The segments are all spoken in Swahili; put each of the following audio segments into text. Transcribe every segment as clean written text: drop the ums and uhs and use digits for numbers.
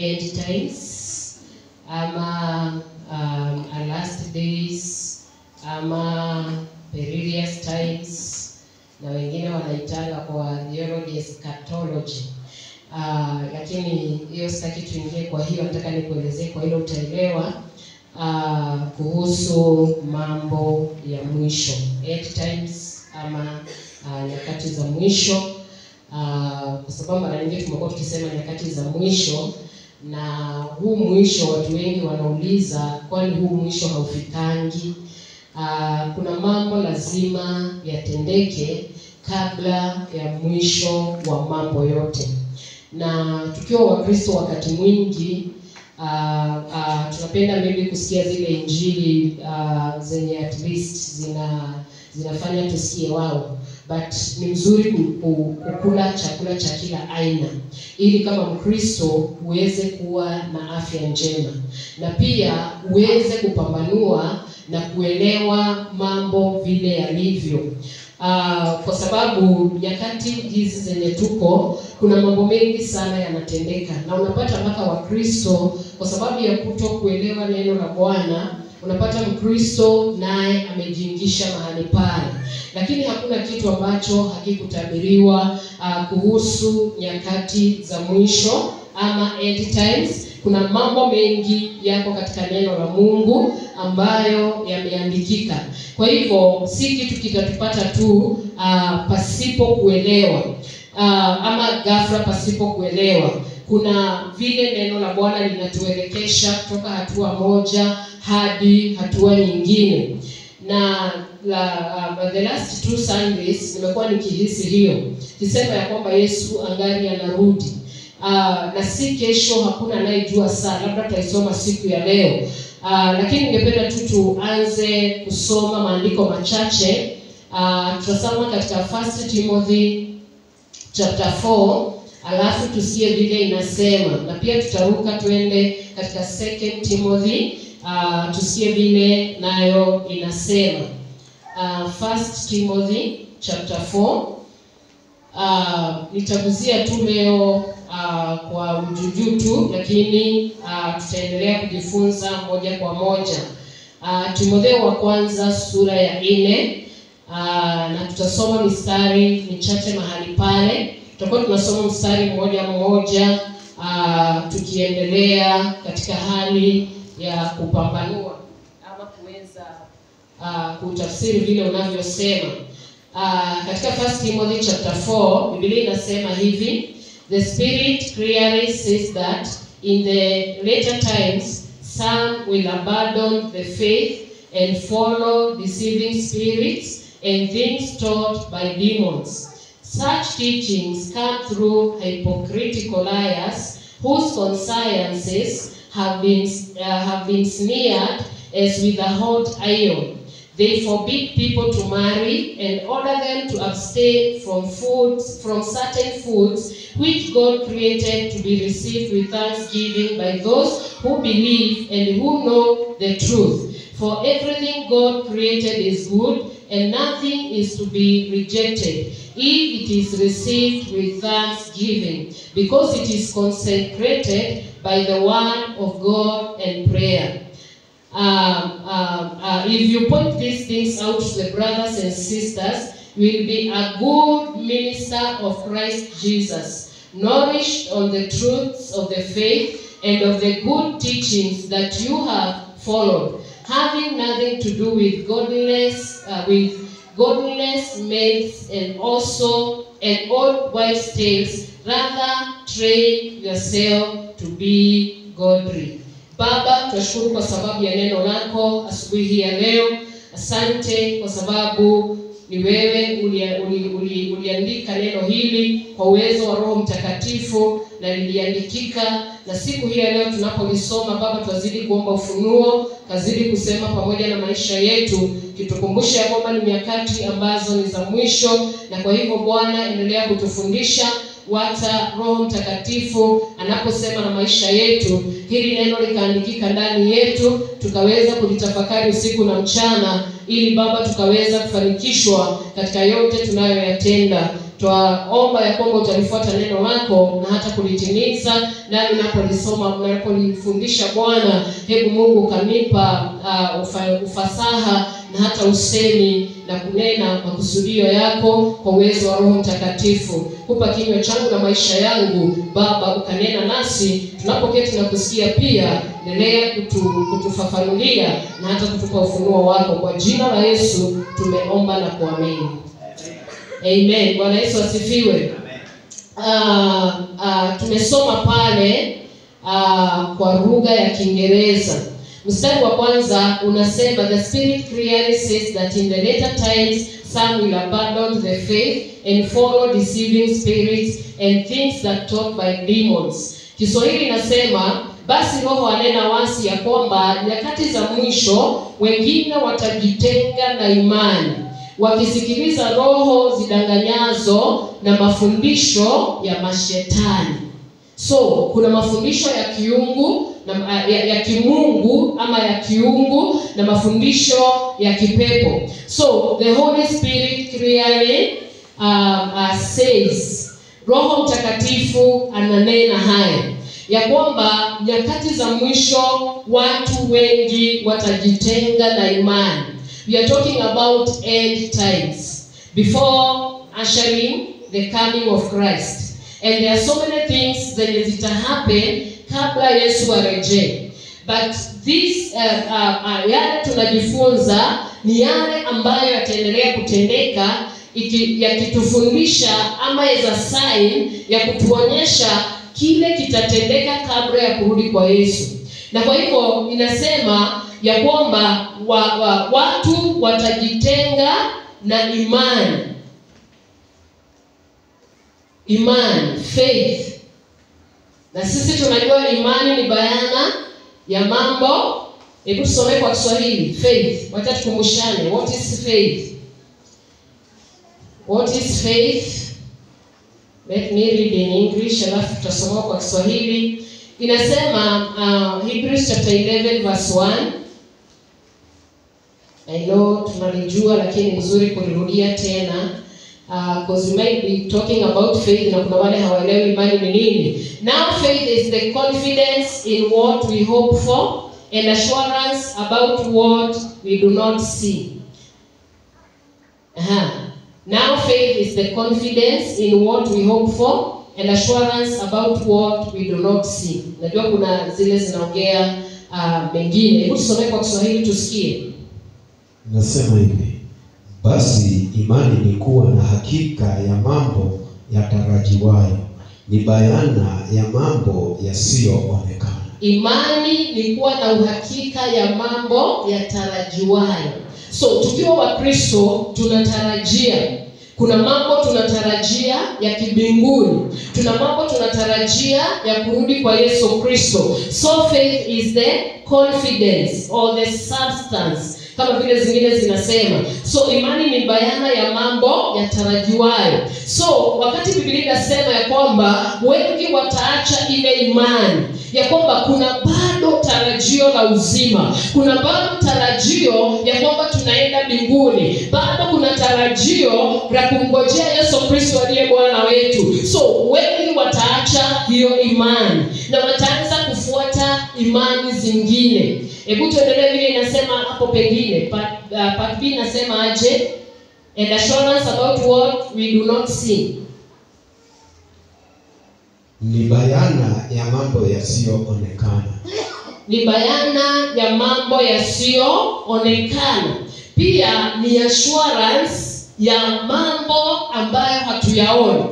end times, ama last days, ama perilous times, na wengine wanaitanga kwa theology eschatology. Lakini hiyo sitaki tuingie, kwa hiyo nataka nikuelezee, kwa hilo utaelewa kuhusu mambo ya mwisho, end times ama nyakati za mwisho. Kwa sababu mara nyingi tumekuwa tukisema nyakati za mwisho, na huu mwisho watu wengi wanauliza, kwani huu mwisho haufikangi? Kuna mambo lazima yatendeke kabla ya mwisho wa mambo yote. Na tukiwa Wakristo wakati mwingi tunapenda maybe kusikia zile injili zenye at least zinafanya tusikie wao, but ni mzuri kukula chakula cha kila aina ili kama Mkristo uweze kuwa na afya njema, na pia uweze kupambanua na kuelewa mambo vile yalivyo. Kwa sababu nyakati hizi zenye tuko, kuna mambo mengi sana yanatendeka, na unapata mpaka Wakristo kwa sababu ya kutokuelewa neno la Bwana, unapata Mkristo naye amejiingisha mahali pale. Lakini hakuna kitu ambacho hakikutabiriwa kuhusu nyakati za mwisho ama end times. Kuna mambo mengi yako katika neno la Mungu ambayo yameandikika. Kwa hivyo si kitu kitatupata tu pasipo kuelewa, ama ghafla pasipo kuelewa. Kuna vile neno la Bwana linatuelekesha kutoka hatua moja hadi hatua nyingine. Na the last 2 Sundays nimekuwa nikihisi hiyo, kisema ya kwamba Yesu angali anarudi. Na si kesho, hakuna anayejua saa, labda tutaisoma siku ya leo. Lakini ningependa tu tuanze kusoma maandiko machache. Tutasoma katika 1 Timothy chapter 4, alafu tusikie vile inasema, na pia tutaruka twende katika 2 Timothy tusikie vile nayo inasema. 1 Timothy chapter 4, nitaguzia tu leo kwa ujuju tu, lakini tutaendelea kujifunza moja kwa moja. Timotheo wa kwanza sura ya 4, na tutasoma mistari michache mahali pale. Tutakuwa tunasoma mstari mmoja tukiendelea katika hali ya kupambanua ama kuweza kutafsiri vile unavyosema. Katika 1 Timothy chapter 4, Biblia inasema hivi: The Spirit clearly says that in the later times some will abandon the faith and follow deceiving spirits and things taught by demons. Such teachings come through hypocritical liars whose consciences have been smeared as with a hot iron. They forbid people to marry and order them to abstain from certain foods which God created to be received with thanksgiving by those who believe and who know the truth. For everything God created is good, and nothing is to be rejected if it is received with thanksgiving, because it is consecrated by the word of God and prayer. If you point these things out to the brothers and sisters, you will be a good minister of Christ Jesus, nourished on the truths of the faith and of the good teachings that you have followed, having nothing to do with godliness, myths, and old wives' tales. Rather, train yourself to be godly. Baba, tunashukuru kwa sababu ya neno lako asubuhi hii ya leo. Asante kwa sababu ni wewe uliandika neno hili kwa uwezo wa Roho Mtakatifu, na liliandikika. Na siku hii ya leo tunapolisoma Baba, tuazidi kuomba ufunuo, kazidi kusema pamoja na maisha yetu, kitukumbusha kwamba ni nyakati ambazo ni za mwisho. Na kwa hivyo Bwana, endelea kutufundisha, wacha Roho Mtakatifu anaposema na maisha yetu, hili neno likaandikika ndani yetu, tukaweza kulitafakari usiku na mchana, ili Baba tukaweza kufanikishwa katika yote tunayoyatenda. Twaomba ya kwamba utalifuata neno lako na hata kulitimiza, nami napolisoma, napolifundisha Bwana, hebu Mungu kanipa ufasaha na hata usemi na kunena makusudio yako kwa uwezo wa Roho Mtakatifu. Kupa kinywa changu na maisha yangu Baba, ukanena nasi tunapoketi na kusikia pia. Endelea kutufafanulia na hata kutupa ufunuo wako. Kwa jina la Yesu tumeomba na kuamini. Amen. Bwana Yesu asifiwe. Tumesoma pale kwa lugha ya Kiingereza. Mstari wa kwanza unasema, the Spirit clearly says that in the later times some will abandon the faith and follow deceiving spirits and things that taught by demons. Kiswahili inasema, basi Roho anena wasi ya kwamba nyakati za mwisho wengine watajitenga na imani, wakisikiliza roho zidanganyazo na mafundisho ya mashetani. So kuna mafundisho ya kiungu na ya kimungu ama ya kiungu na mafundisho ya kipepo. So the Holy Spirit clearly says, Roho Mtakatifu ananena haya ya kwamba nyakati za mwisho watu wengi watajitenga na imani. We are talking about end times, before ushering the coming of Christ. And there are so many things that zita happen kabla Yesu arejee. But this yale tunajifunza ni yale ambayo yataendelea kutendeka, yakitufundisha ama as a sign ya kutuonyesha kile kitatendeka kabla ya kurudi kwa Yesu. Na kwa hivyo inasema ya kwamba watu watajitenga na imani. Imani, faith. Na sisi tunajua imani ni bayana ya mambo. Hebu tusome kwa Kiswahili, faith. Wacha tukumbushane, what is faith? What is faith? Let me read in English, alafu tutasoma kwa Kiswahili. Inasema Hebrews chapter 11 verse 1. I know tunalijua lakini nzuri kulirudia tena. Because we might be talking about faith na kuna wale hawaelewi imani ni nini. Now faith is the confidence in what we hope for and assurance about what we do not see. Now faith is the confidence in what we hope for and assurance about what we do not see. Najua kuna zile zinaongea mengine. Hebu tusome kwa Kiswahili tusikie. Nasema hivi, basi imani ni kuwa na hakika ya mambo yatarajiwayo, ni bayana ya mambo yasiyoonekana. Imani ni kuwa na uhakika ya mambo yatarajiwayo. So tukiwa Wakristo tunatarajia, kuna mambo tunatarajia ya kibinguni, tuna mambo tunatarajia ya kurudi kwa Yesu Kristo. So faith is the confidence or the substance, kama vile zingine zinasema. So imani ni bayana ya mambo yatarajiwayo. So wakati Biblia inasema ya kwamba wengi wataacha ile imani, ya kwamba kuna bado tarajio la uzima, kuna bado tarajio ya kwamba tunaenda mbinguni, bado kuna tarajio la kumngojea Yesu Kristo aliye Bwana wetu. So wengi wataacha hiyo imani na wataanza kufuata imani zingine. Hebu tuendelee vile inasema hapo pengine. Part B inasema aje? And assurance about what we do not see. Ni bayana ya mambo yasiyoonekana. Ni bayana ya mambo yasiyoonekana. Pia ni assurance ya mambo ambayo hatuyaoni.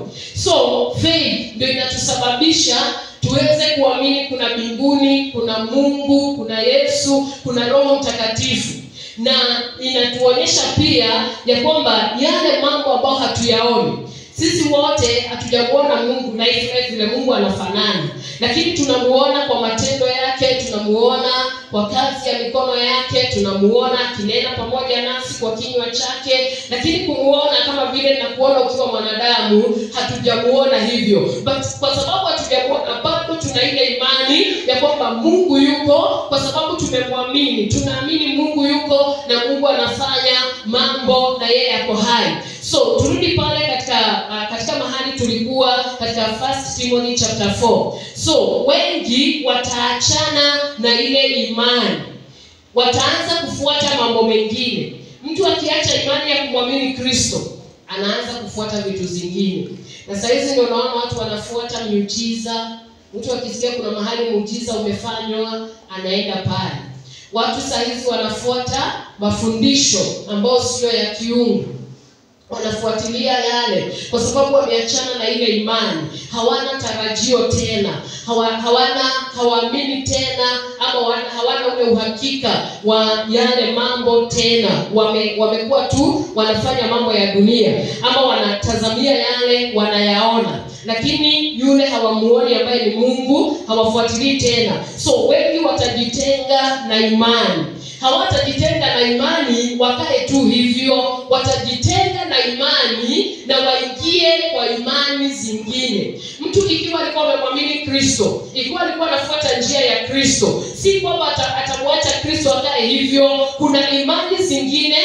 So faith ndio inatusababisha tuweze kuamini kuna mbinguni, kuna Mungu, kuna Yesu, kuna Roho Mtakatifu. Na inatuonyesha pia ya kwamba yale mambo ambayo hatuyaoni, sisi wote hatujamuona Mungu na vile Mungu anafanana, lakini tunamuona kwa matendo yake, tunamuona kwa kazi ya mikono yake, tunamuona akinena pamoja nasi kwa kinywa chake. Lakini kumuona kama vile nakuona ukiwa mwanadamu, hatujamuona hivyo. But kwa sababu hatujamuona, bado tuna ile imani ya kwamba Mungu yuko, kwa sababu tumemwamini. Tunaamini Mungu yuko na Mungu anafanya mambo na yeye ako hai. So turudi pale katika mahali tulikuwa katika 1 Timothy chapter 4. So wengi wataachana na ile imani, wataanza kufuata mambo mengine. Mtu akiacha imani ya kumwamini Kristo, anaanza kufuata vitu zingine. Na saa hizi ndio unaona watu wanafuata miujiza. Mtu akisikia kuna mahali muujiza umefanywa, anaenda pale. Watu saa hizi wanafuata mafundisho ambayo sio ya kiungu. Wanafuatilia yale kwa sababu wameachana na ile imani. Hawana tarajio tena. Hawaamini tena, ama hawana ule uhakika wa yale mambo tena. Wamekuwa tu wanafanya mambo ya dunia, ama wanatazamia yale wanayaona, lakini yule hawamuoni ambaye ni Mungu, hawafuatilii tena. So wengi watajitenga na imani. Hawatajitenga na imani wakae tu hivyo, watajitenga na imani na waingie kwa imani zingine. Mtu ikiwa alikuwa amemwamini Kristo, ikiwa alikuwa anafuata njia ya Kristo, si kwamba atamwacha Kristo akae hivyo. Kuna imani zingine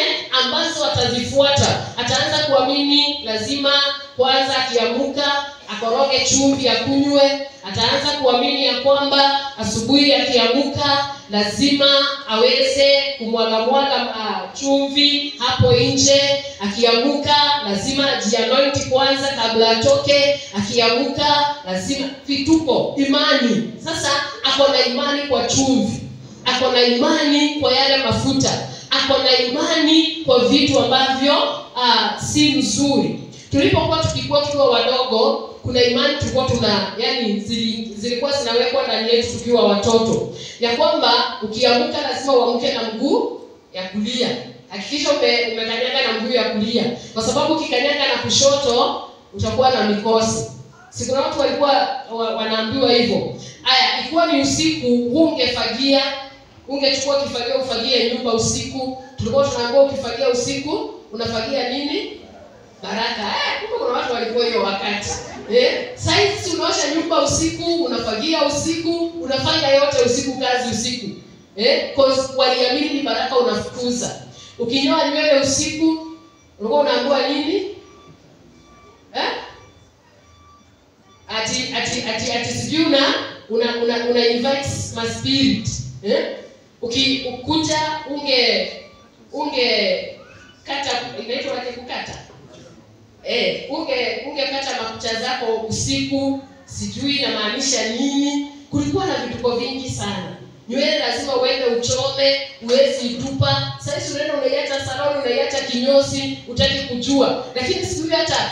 ambazo atazifuata. Ataanza kuamini lazima kwanza akiamuka akoroge chumvi akunywe. Ataanza kuamini ya kwamba asubuhi akiamuka lazima aweze kumwaga chumvi hapo nje. Akiamuka lazima jianointi kwanza kabla atoke. Akiamuka lazima vituko imani. Sasa ako na imani kwa chumvi, ako na imani kwa yale mafuta, ako na imani kwa vitu ambavyo si nzuri. Tulipokuwa tukiwa wadogo, kuna imani tulikuwa zilikuwa zinawekwa ndani yetu tukiwa watoto, ya kwamba ukiamuka lazima uamke na mguu ya kulia. Hakikisha umekanyaga na mguu ya kulia, kwa sababu ukikanyaga na kushoto utakuwa na mikosi. Si kuna watu walikuwa wanaambiwa hivyo. Haya, ikiwa ni usiku, ungechukua kifagio ufagie nyumba usiku. Tulikuwa tunaambiwa ukifagia usiku unafagia nini? Baraka. Kumbe kuna watu walikuwa hiyo wakati. Sasa unaosha nyumba usiku, unafagia usiku, unafanya yote usiku, kazi usiku. Cause waliamini ni baraka unafukuza. Ukinyoa nywele usiku, ulikuwa unaambiwa nini? Ati sijui una invite my spirit. Ukikuja unge kata, inaitwa aje kukata? Ungekata makucha zako usiku, sijui inamaanisha nini. Kulikuwa na vituko vingi sana. Nywele lazima uende uchome, uwezi itupa. Sasa unaenda unaiacha saloni, unaiacha kinyozi, utaki kujua. Lakini sijui hata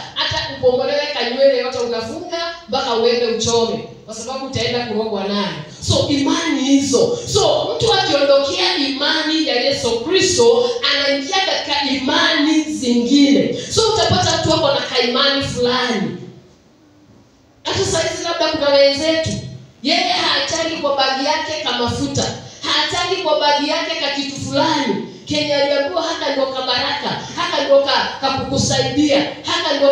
upongolewe kanywele yote unafunga mpaka uende uchome, kwa sababu utaenda kurogwa nayo. So imani hizo. So mtu akiondokea imani ya Yesu Kristo, anaingia katika imani zingine. So utapata mtu wako na kaimani fulani. Hata sasa labda kuna wenzetu, yeye haataki kwa bagi yake kama mafuta, haataki kwa bagi yake ka kitu fulani. Kenya aliambiwa haka ndio kabaraka, haka ndio kakukusaidia, haka ndio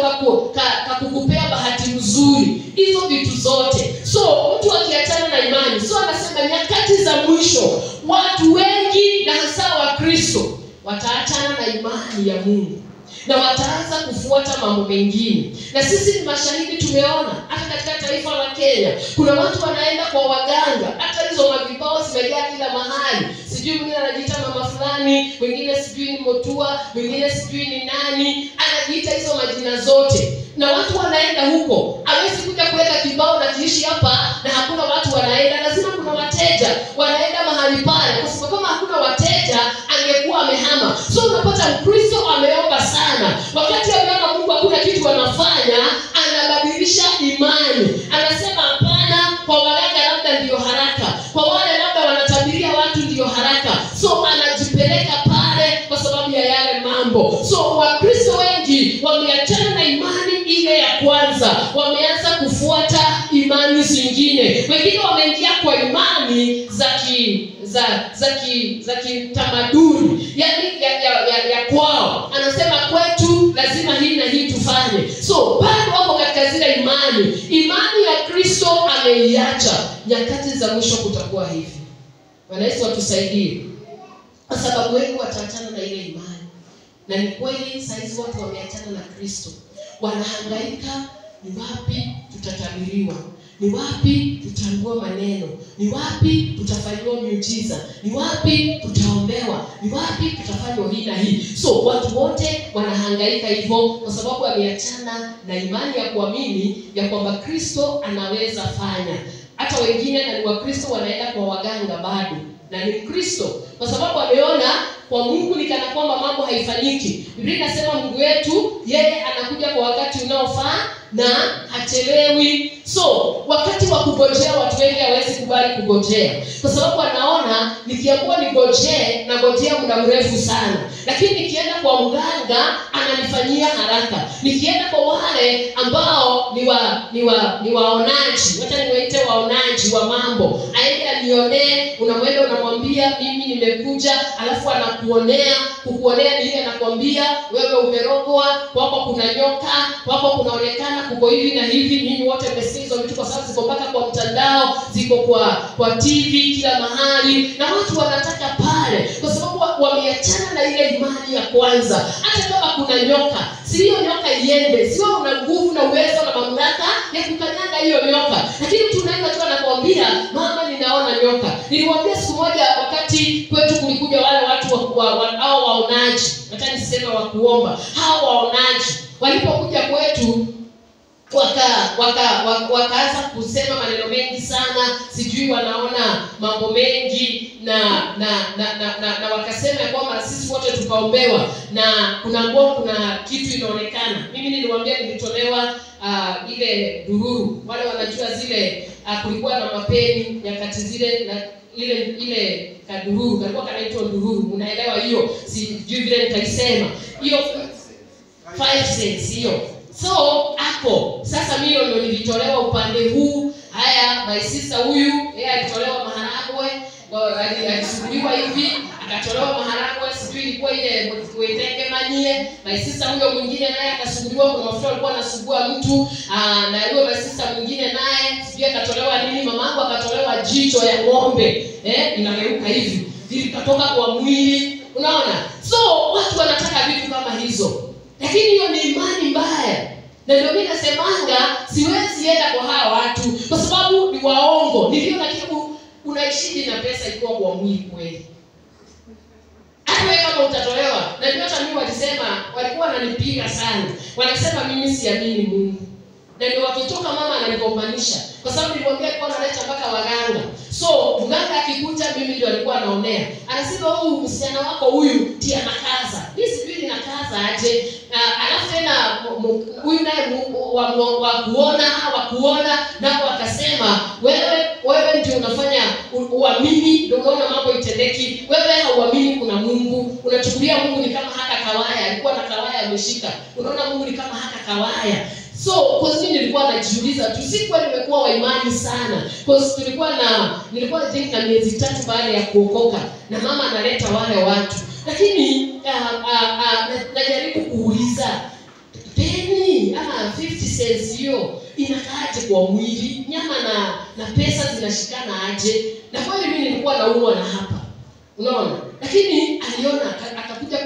kakukupea bahati nzuri. Hizo vitu zote. So mtu akiachana na imani, so anasema nyakati za mwisho watu wengi na hasa wa Kristo wataachana na imani ya Mungu na wataanza kufuata mambo mengine. Na sisi ni mashahidi, tumeona hata katika taifa la Kenya kuna watu wanaenda kwa waganga. Hata hizo mavibao zimejaa kila mahali. Sijui mwingine anajiita mama fulani, mwingine sijui ni Motua, mwingine sijui ni nani, anajiita hizo majina zote. Na watu wanaenda huko. Hawezi kuja kuweka kibao na kiishi hapa na hakuna watu wanaenda. Lazima kuna wateja wanaenda mahali pale, kwa sababu kama hakuna wateja angekuwa amehama. So unapata Mkristo ameomba sana, wakati ameona Mungu hakuna kitu anafanya, anabadilisha imani. Anasema hapana, kwa waganga labda ndio haraka, kwa wale labda wanatabiria watu ndio haraka. So anajipeleka pale kwa sababu ya yale mambo. So Wakristo wengi wameachana na imani ile ya kwanza, wameanza kufuata imani zingine. Wengine wameingia kwa imani za kitamaduni, yani ya kwao. Anasema kwetu lazima hii na hii tufanye. So bado wako katika zile imani ya Kristo ameiacha. Nyakati za mwisho kutakuwa hivi. Bwana Yesu atusaidie, kwa sababu wengi wataachana na ile imani. Na ni kweli saizi watu wameachana na Kristo. Wanahangaika, ni wapi tutatabiriwa? Ni wapi tutaambiwa maneno? Ni wapi tutafanyiwa miujiza? Ni wapi tutaombewa? Ni wapi tutafanywa hii na hii? So watu wote wanahangaika hivyo kwa sababu wameachana na imani ya kuamini ya kwamba Kristo anaweza fanya. Hata wengine na ni Wakristo wanaenda kwa waganga bado na ni Kristo, kwa sababu ameona kwa Mungu ni kana kwamba mambo haifanyiki. Biblia inasema Mungu wetu yeye anakuja kwa wakati unaofaa na hachelewi. So wakati wa kugojea watu wengi hawezi kubali kugojea, kwa sababu anaona nikiamua nigojee na gojea muda mrefu sana, lakini nikienda kwa mganga ananifanyia haraka. Nikienda kwa wale ambao ni waonaji, wacha niwaite waonaji wa mambo, aende anionee, unamwenda unamwambia mimi nimekuja, alafu anakuonea, kukuonea ile anakuambia wewe umerogwa, kwako kuna nyoka, kwako kunaonekana kuko hivi na hivi. Ninyi wote mmesikia hizo vitu kwa sababu ziko mpaka kwa mtandao, ziko kwa TV kila mahali, na watu wanataka pale kwa sababu wameachana na ile imani ya kwanza. Hata kama kuna nyoka, sio nyoka iende, sio una nguvu na uwezo na mamlaka ya kukanyaga hiyo nyoka, lakini tunaenda tu anakuambia mama ninaona nyoka. Niliwaambia siku moja wakati kwetu kulikuja wale watu hao waonaji, hata nisema wa kuomba, hao waonaji walipokuja kwetu wakaanza kusema maneno mengi sana, sijui wanaona mambo mengi na wakasema kwamba sisi wote tukaombewa na kuna kitu inaonekana. Mimi niliwaambia nilitolewa ile dururu, wale wanajua zile kulikuwa na mapeni nyakati zile, na ile kadururu kalikuwa kanaitwa dururu, unaelewa hiyo, sijui vile nitaisema hiyo 5 cents hiyo. So hapo sasa mimi ndio nilitolewa upande huu. Haya, my sister huyu yeye alitolewa maharagwe, alisuguliwa hivi akatolewa maharagwe, sijui ilikuwa ile kuiteke manie. My sister huyo mwingine naye akasuguliwa, kuna mafuta alikuwa anasugua mtu, na huyo my sister mwingine naye sijui akatolewa nini. Mamangu akatolewa jicho ya ng'ombe, inageuka hivi likatoka kwa mwili, unaona. So watu wanataka vitu kama hizo, lakini hiyo ni imani mbaya. Na ndio mimi nasemanga siwezi enda kwa hawa watu kwa sababu ni waongo. Niliona kitu unaishiji na pesa ikiwa kwa mwili kweli. Hata wewe kama utatolewa, na ndio hata mimi walisema, walikuwa wananipiga sana. Wanasema mimi siamini Mungu. Na ndio wakitoka mama ananigombanisha kwa sababu nilimwambia kwa analeta mpaka waganga. So mganga akikuja mimi ndio alikuwa anaonea. Anasema huyu msichana wako huyu ndiye anakaza. Mimi sijui nakaza aje. Alafu tena huyu naye wa kuona nao akasema wewe ndio unafanya uamini, ndio unaona mambo itendeki. Wewe hauamini kuna Mungu. Unachukulia Mungu ni kama haka kawaya. Alikuwa na kawaya ameshika. Unaona Mungu ni kama haka kawaya. So kwa sababu nilikuwa najiuliza tu, sikuwa nimekuwa wa imani sana. Kwa sababu nilikuwa think na miezi 3 baada ya kuokoka na mama analeta wale watu. Lakini najaribu kuuliza, peni ama 50 cents hiyo inakaaje kwa mwili? Nyama na pesa zinashikana aje? Na kweli mimi nilikuwa naumwa na hapa, unaona. Lakini aliona akakuja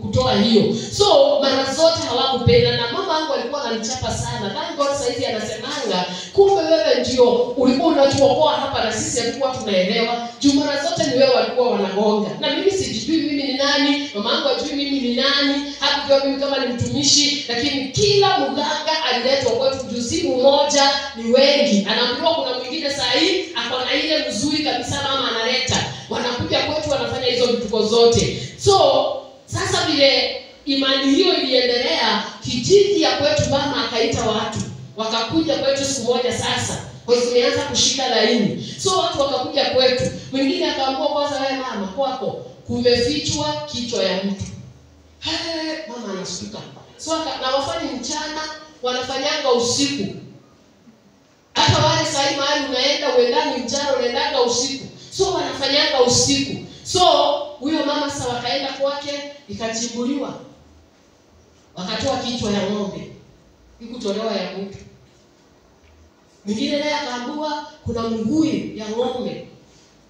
kutoa hiyo. So mara zote hawakupenda, na mama yangu alikuwa ananichapa sana. Thank God saizi anasemanga kumbe wewe ndio ulikuwa unatuokoa hapa na sisi hatukuwa tunaelewa. Mara zote ni wewe walikuwa wanagonga. Na mimi sijui mimi ni nani, mama yangu ajui mimi ni nani, hakujua mimi kama ni mtumishi, lakini kila mganga aliletwa kwetu. Juzi mmoja ni wengi. Anaambiwa kuna mwingine saa hii akona ile mzuri kabisa mama analeta. Wanakuja kwetu wanafanya hizo vituko zote. So sasa vile imani hiyo iliendelea, kijiji ya kwetu mama akaita watu. Wakakuja kwetu siku moja sasa. Kwa hiyo tumeanza kushika laini. So watu wakakuja kwetu. Mwingine akaambiwa kwanza wewe mama kwako kumefichwa kichwa ya mtu. Mama anashtuka. So na wafanye mchana, wanafanyanga usiku. Hata wale sasa mahali unaenda uendani mchana unaendanga usiku. So wanafanyanga usiku. So huyo mama sasa wakaenda kwake, ikachibuliwa. Wakatoa kichwa ya ng'ombe. Ikutolewa ya mtu. Mwingine naye akaambiwa kuna mguu ya ng'ombe.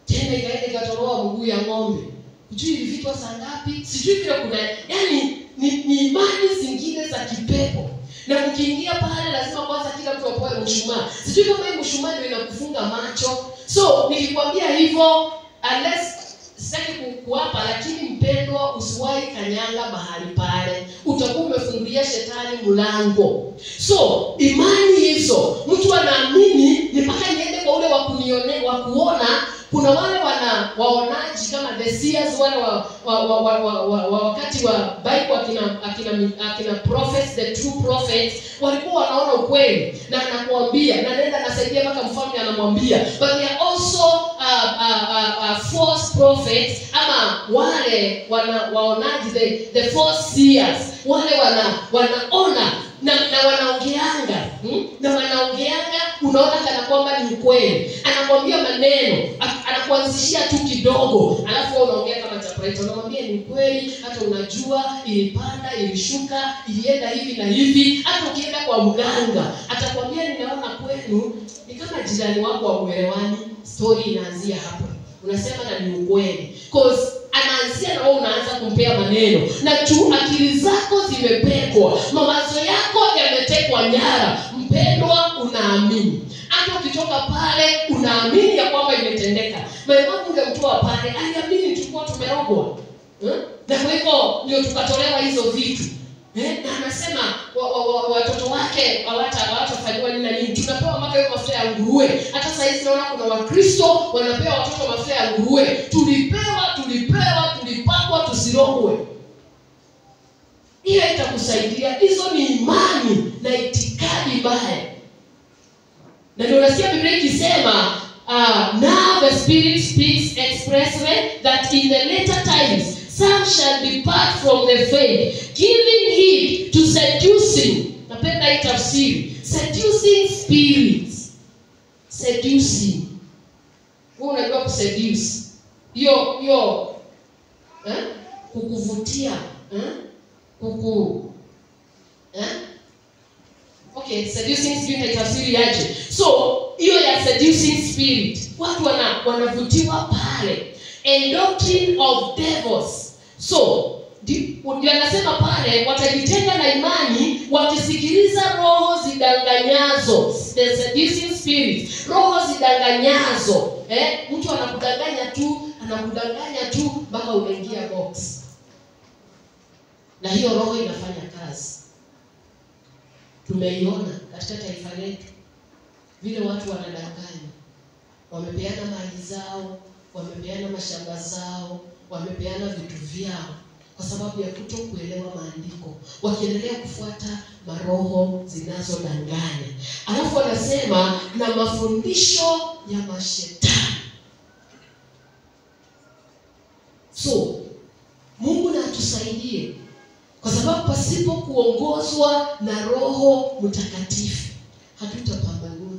Tena ikaenda ikatolewa mguu ya ng'ombe. Hujui ilivitwa saa ngapi? Sijui vile kuna, yani ni imani zingine za kipepo. Na mkiingia pale lazima kwanza kila mtu apoe mshumaa. Sijui kama hii mshumaa ndio inakufunga macho. So nikikwambia hivyo, unless sitaki kukuapa, lakini mpendwa, usiwahi kanyanga mahali pale, utakuwa umefungulia shetani mlango. So imani hizo, mtu anaamini ni mpaka niende kwa ule wa kuona. Kuna wale waonaji kama the seers, wale wakati wa Bible akina prophets, the true prophets, walikuwa wanaona ukweli na anakuambia, na nenda nasaidia mpaka mfalme anamwambia. But they are also false prophets, ama wale waonaji, the false seers, wale wanaona na wanaongeanga na wanaongeanga, unaona kana kwamba ni ukweli. Anakwambia maneno, anakuanzishia tu kidogo, alafu wewe unaongea kama typewriter, unamwambia ni ukweli, hata unajua ilipanda, ilishuka, ilienda hivi na hivi. Hata ukienda kwa mganga atakwambia ninaona kwenu ni kama jirani wako wa muelewani, story inaanzia hapo. Unasema na ni ukweli, cause anaanzia na wewe unaanza kumpea maneno, na tu akili zako zimepekwa, mawazo yako yametekwa nyara. Mpendwa, unaamini. Hata ukitoka pale unaamini ya kwamba imetendeka. Mama ungemtoa pale, aliamini tulikuwa tumerogwa. Na kwa hivyo ndio tukatolewa hizo vitu. Na anasema watoto wake hawatafanywa nini na nini. Tunapewa mpaka hiyo mafuta ya nguruwe. Hata sasa hivi naona kuna Wakristo wanapewa watoto mafuta ya nguruwe. Tulipakwa tusirogwe. Hiyo itakusaidia. Hizo ni imani na itikadi mbaya. Na ndio unasikia Biblia ikisema now the Spirit speaks expressly that in the later times some shall depart from the faith, giving heed to seducing. Napenda hii tafsiri. Seducing spirits. Seducing. Wewe unajua kuseduce. Hiyo kukuvutia, Okay, seducing spirit tafsiri yaje. So, hiyo ya seducing spirit, watu wanavutiwa pale. And doctrine of devils. So, ndio anasema pale watajitenga na imani wakisikiliza roho zidanganyazo. The seducing spirit, roho zidanganyazo. Mtu anakudanganya tu mpaka unaingia box. Na hiyo roho inafanya kazi. Tumeiona katika taifa letu vile watu wanadanganya. Wamepeana mali zao, wamepeana mashamba zao, wamepeana vitu vyao kwa sababu ya kutokuelewa maandiko, wakiendelea kufuata maroho zinazodanganya. Alafu wanasema na mafundisho ya mashetani. So, Mungu na atusaidie, kwa sababu pasipo kuongozwa na Roho Mtakatifu hatutapambanua.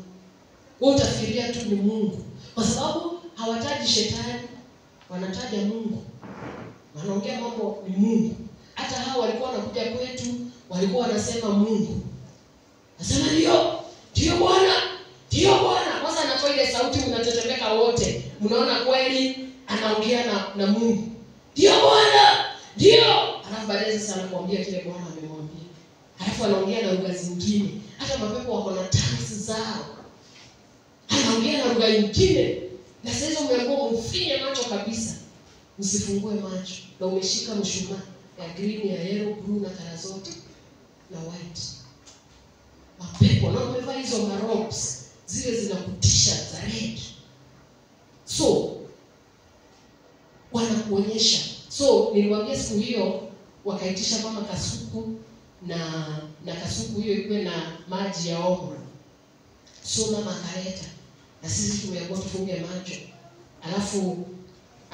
Wewe utafikiria tu ni Mungu, kwa sababu hawataji shetani, wanataja Mungu. Wanaongea mambo ni Mungu. Hata hao walikuwa wanakuja kwetu, walikuwa wanasema Mungu. Nasema ndio Bwana. Kwanza anatoa ile sauti, mnatetemeka wote. Mnaona kweli anaongea na Mungu. Ndio Bwana. Alafu baadaye sasa anakuambia kile Bwana amemwambia. Alafu anaongea na lugha zingine. Hata mapepo wako na tongues zao. Anaongea na lugha nyingine. Na sasa umeambiwa mfinye macho kabisa. Msifungue macho. Na umeshika mshumaa ya green, ya yellow, blue na kala zote na white. Mapepo na umevaa hizo robes zile zinakutisha za red. So wanakuonyesha. So niliwaambia siku hiyo wakaitisha mama kasuku na kasuku hiyo ikuwe na maji ya omo. So mama akaleta na sisi tumeamua tufunge macho. Alafu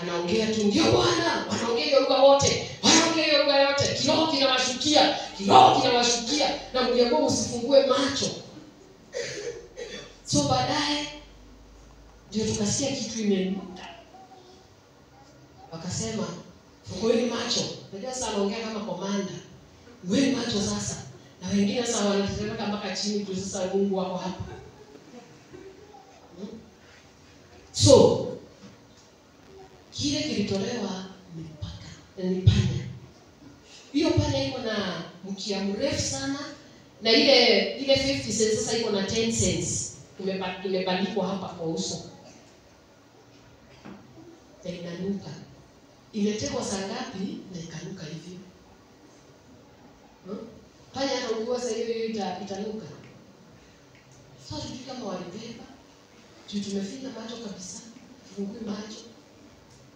anaongea tu ndio Bwana, wanaongea hiyo lugha wote. Kiroho kinawashukia na mliambiwa usifungue macho. So baadaye ndio tukasikia kitu imenuka. Wakasema fungueni macho. Unajua sasa anaongea kama komanda. Fungueni macho sasa. Na wengine sasa wanateremka mpaka chini tu, sasa Mungu wako hapa. So kile kilitolewa ni panya. Hiyo panya iko na mkia mrefu sana, na ile 50 cents sasa iko na 10 cents imebandikwa hapa kwa uso. Na inanuka. Imetekwa saa ngapi na ikanuka hivyo? Panya hata ukiwa sasa hiyo itanuka. Sasa tujui kama walibeba. Tumefinya macho kabisa. Fungue macho.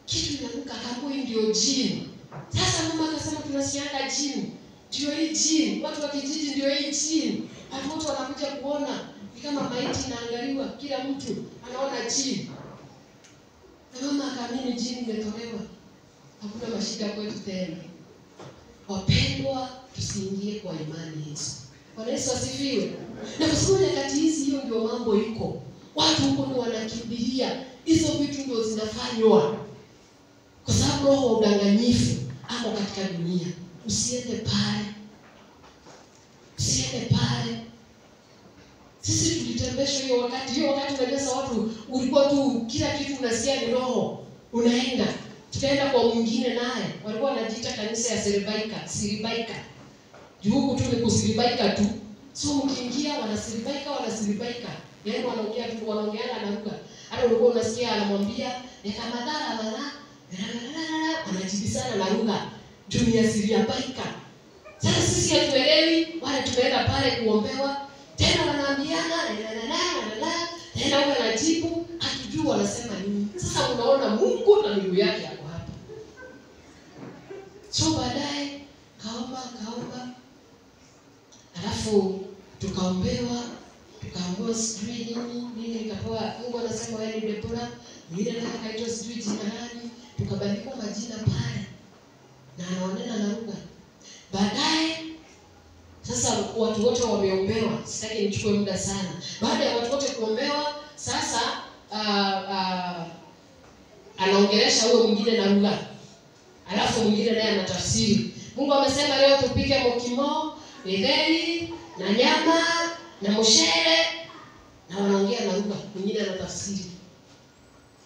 Kitu inanuka kama hii ndio jini. Sasa mama akasema tunasianga jini. Ndio hii jini. Watu wa kijiji ndio hii jini. Watu wote wanakuja kuona. Ni kama maiti inaangaliwa, kila mtu anaona jini. Na mama akaamini jini imetolewa. Hakuna mashida kwetu tena. Wapendwa, tusiingie kwa imani hizo. Bwana Yesu asifiwe. Na kwa sababu nyakati hizi hiyo ndio mambo iko. Watu huko ndio wanakimbilia. Hizo vitu ndio zinafanywa. Kwa sababu roho wa udanganyifu hapo katika dunia. Usiende pale. Usiende pale. Sisi tulitembeshwa hiyo wakati unajua watu ulikuwa tu kila kitu unasikia ni roho. Unaenda. Tukaenda kwa mwingine naye. Walikuwa wanajiita kanisa ya Siribaika. Juu huku tu ni kusiribaika tu. So mkiingia wanasiribaika. Yaani wanaongeana na lugha. Hata ulikuwa unasikia anamwambia nikamadhara anajibisana na lugha. Juu ni ya Siribaika. Sasa sisi hatuelewi, wale tumeenda pale kuombewa, tena wanaambiana tena wao wanajibu, hatujui wanasema nini. Sasa unaona Mungu na miguu yake yako hapa. So baadaye kaomba. Alafu tukaombewa sijui nini nikapewa. Mungu anasema wewe ni Debora, mwingine naye akaitwa sijui jina nani, tukabandikwa majina pale. Na anaonena na lugha. Baadaye sasa watu wote wameombewa. Sitaki nichukue muda sana. Baada ya watu wote kuombewa, sasa anaongelesha huyo mwingine na lugha. Alafu mwingine naye anatafsiri. Mungu amesema leo tupike mokimo, githeri, na nyama, na mshele, na wanaongea na lugha. Mwingine anatafsiri.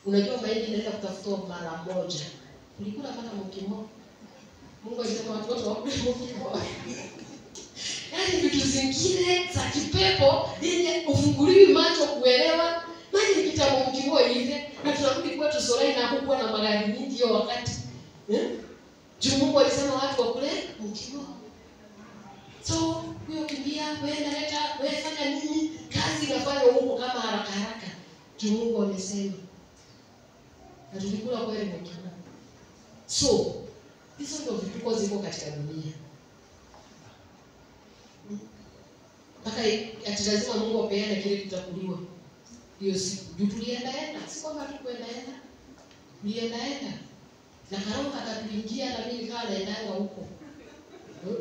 Unajua mahindi inaenda kutafuta mara moja. Ulikula mpaka mokimo. Mungu alisema watu wote wakule mokimo. Yaani vitu zingine za kipepo yenye ufunguliwi macho kuelewa. Maji ni kitabu mkimo hivi na tunarudi kwetu Sorai na hakukuwa na magari mingi hiyo wakati. Juu Mungu alisema watu wakule mkimo. So, huyo kimbia, wewe fanya nini? Kazi inafanywa huko kama haraka. Juu Mungu amesema. Na tulikula kweli mkimo. So, hizo ndio vituko ziko katika dunia. Mpaka ati lazima Mungu apeane kile kitakuliwa. Hiyo siku. Juu tulienda. Si kwamba tukwenda. Tulienda. Na Karonga akatuingia na mimi nikawa naendanga huko.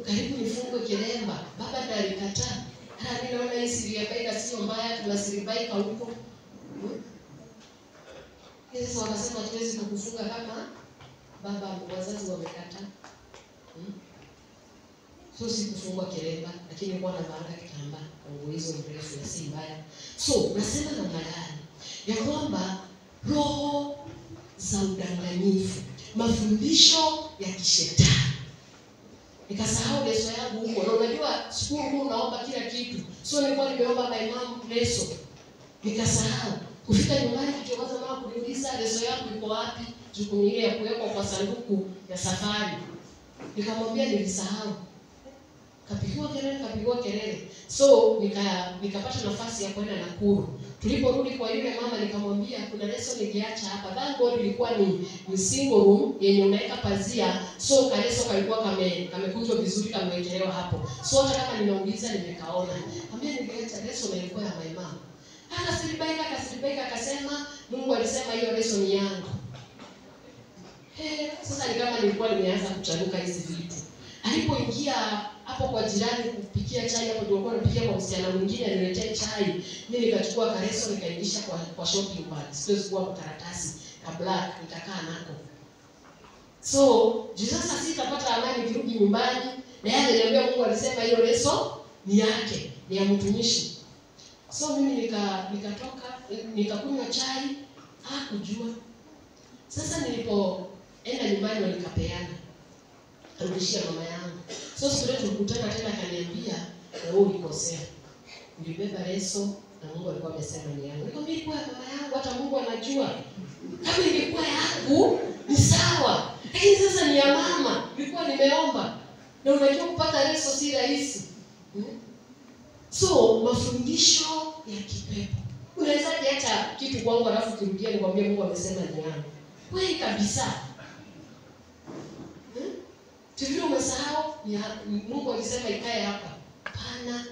Karibu nifungwe kilemba. Baba ndiye alikataa. Hata mimi naona hii Siribaika sio mbaya, tunasiribaika huko. Sasa wakasema tuwezi kukufunga kama baba wazazi wamekataa. So si kufungwa kilemba, lakini kwa na baada kitambaa nguo hizo mrefu na si mbaya. So nasema namna gani ya kwamba roho za udanganyifu, mafundisho ya kishetani. Nikasahau leso yangu huko. Na unajua siku huu naomba kila kitu. So nilikuwa nimeomba my mom leso. Nikasahau. Kufika nyumbani kitu kwanza mama kuniuliza leso yangu iko wapi? Jukumu ile ya kuwekwa kwa sanduku ya safari. Nikamwambia nilisahau. Kapigwa kelele. So nikapata nafasi ya kwenda Nakuru. Tuliporudi kwa yule mama nikamwambia kuna leso niliacha hapa. Thank God ilikuwa ni single room yenye unaweka pazia. So kaleso kalikuwa kamekunjwa vizuri kamewekelewa hapo. So hata kama ninauliza nimekaona. Ambia niliacha leso na ilikuwa ya my mom. Akasiribaika akasema Mungu alisema hiyo leso ni yangu. Sasa ni kama nilikuwa nimeanza kuchanuka hizi vitu. Alipoingia hapo kwa jirani kupikia chai, hapo ndio alikuwa anapikia kwa msichana mwingine aniletee chai. Mimi nikachukua kareso nikaingisha kwa shopping bag. Siwezi kuwa karatasi ka black nikakaa nako. So, sasa sitapata amani nikirudi nyumbani. Na yeye aliniambia Mungu alisema hiyo leso ni yake, ni ya mtumishi. So mimi nikatoka, nikakunywa chai, hakujua. Sasa nilipoenda nyumbani nikapeana. Alirudishia mama yangu. So siku ile tulikutana tena akaniambia, na wewe ulikosea. Nilibeba leso na Mungu alikuwa amesema ni yangu. Nikamwambia ilikuwa mama yangu, hata Mungu anajua. Kama ilikuwa yangu ni sawa. Lakini sasa ni ya mama. Nilikuwa nimeomba. Na unajua kupata leso si rahisi. So mafundisho ya kipepo. Unaweza hata kitu kwangu alafu kirudia nikwambie Mungu amesema ni yangu. Kweli kabisa. Tivile umesahau Mungu alisema ikae hapa. Hapana.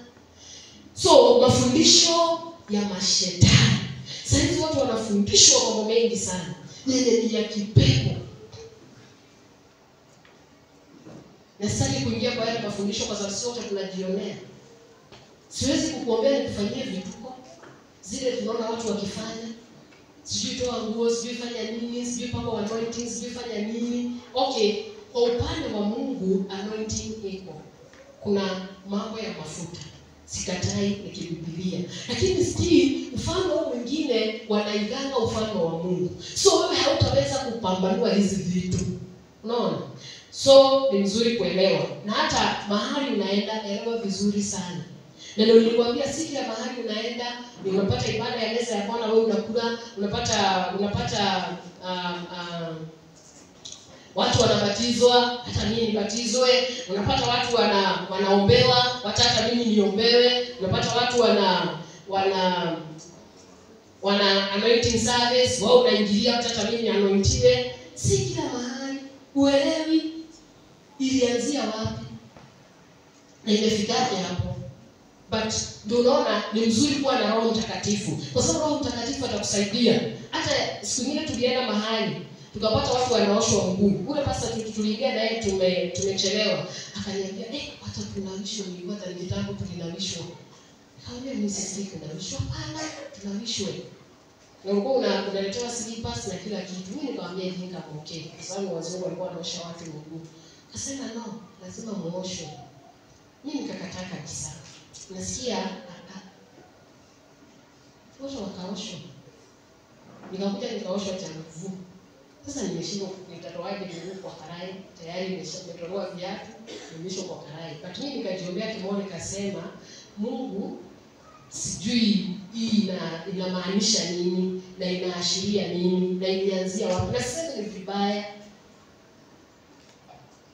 So mafundisho ya mashetani. Sasa watu wanafundishwa mambo mengi sana. Ni ya kipepo. Na sitaki kuingia kwa yale mafundisho kwa sababu sote tunajionea. Siwezi kukuombea nikufanyie vituko zile tunaona watu wakifanya. Sijui toa nguo, sijui fanya nini, sijui pako anointing, sijui fanya nini. Okay, kwa upande wa Mungu anointing iko. Kuna mambo ya mafuta. Sikatai ni kibibilia. Lakini siki ufalme mwingine wanaiganga ufalme wa Mungu. So wewe hautaweza kupambanua hizi vitu. Unaona? So ni mzuri kuelewa. Na hata mahali unaenda elewa vizuri sana. Na ndio nilikwambia si kila mahali unaenda ni unapata ibada ya meza ya Bwana wewe unakula, unapata watu wanabatizwa, hata mimi nibatizwe, unapata watu wanaombewa, hata mimi niombewe, unapata watu wana anointing service, wao unaingilia hata mimi anointiwe. Si kila mahali uelewi ilianzia wapi na imefikaje hapo. But ndio unaona ni mzuri kuwa na Roho Mtakatifu. Kwa sababu Roho Mtakatifu atakusaidia. Hata siku nyingine tulienda mahali tukapata watu wanaoshwa mguu. Ule pastor tuliingia naye tumechelewa. Akaniambia, hata tunawishwa ni hata ni kitambo tulinawishwa. Kaambia mimi sisi tunawishwa hapana, tunawishwa. Na ulikuwa unaletewa slippers na kila kitu. Mimi nikamwambia jinga okay. Kwa sababu wazungu walikuwa wanaosha watu mguu. Akasema no, lazima muoshwe. Mimi nikakataa kabisa. Nasikia wote wakaoshwa. Nikakuja nikaoshwa cha mguu. Sasa nimeshindwa nitatoaje mguu kwa karai, tayari nimetolewa viatu, nimeshindwa kwa karai. But mimi nikajiombea kimoja nikasema Mungu sijui hii inamaanisha nini na inaashiria nini na ilianzia wapi. Na sasa ni vibaya.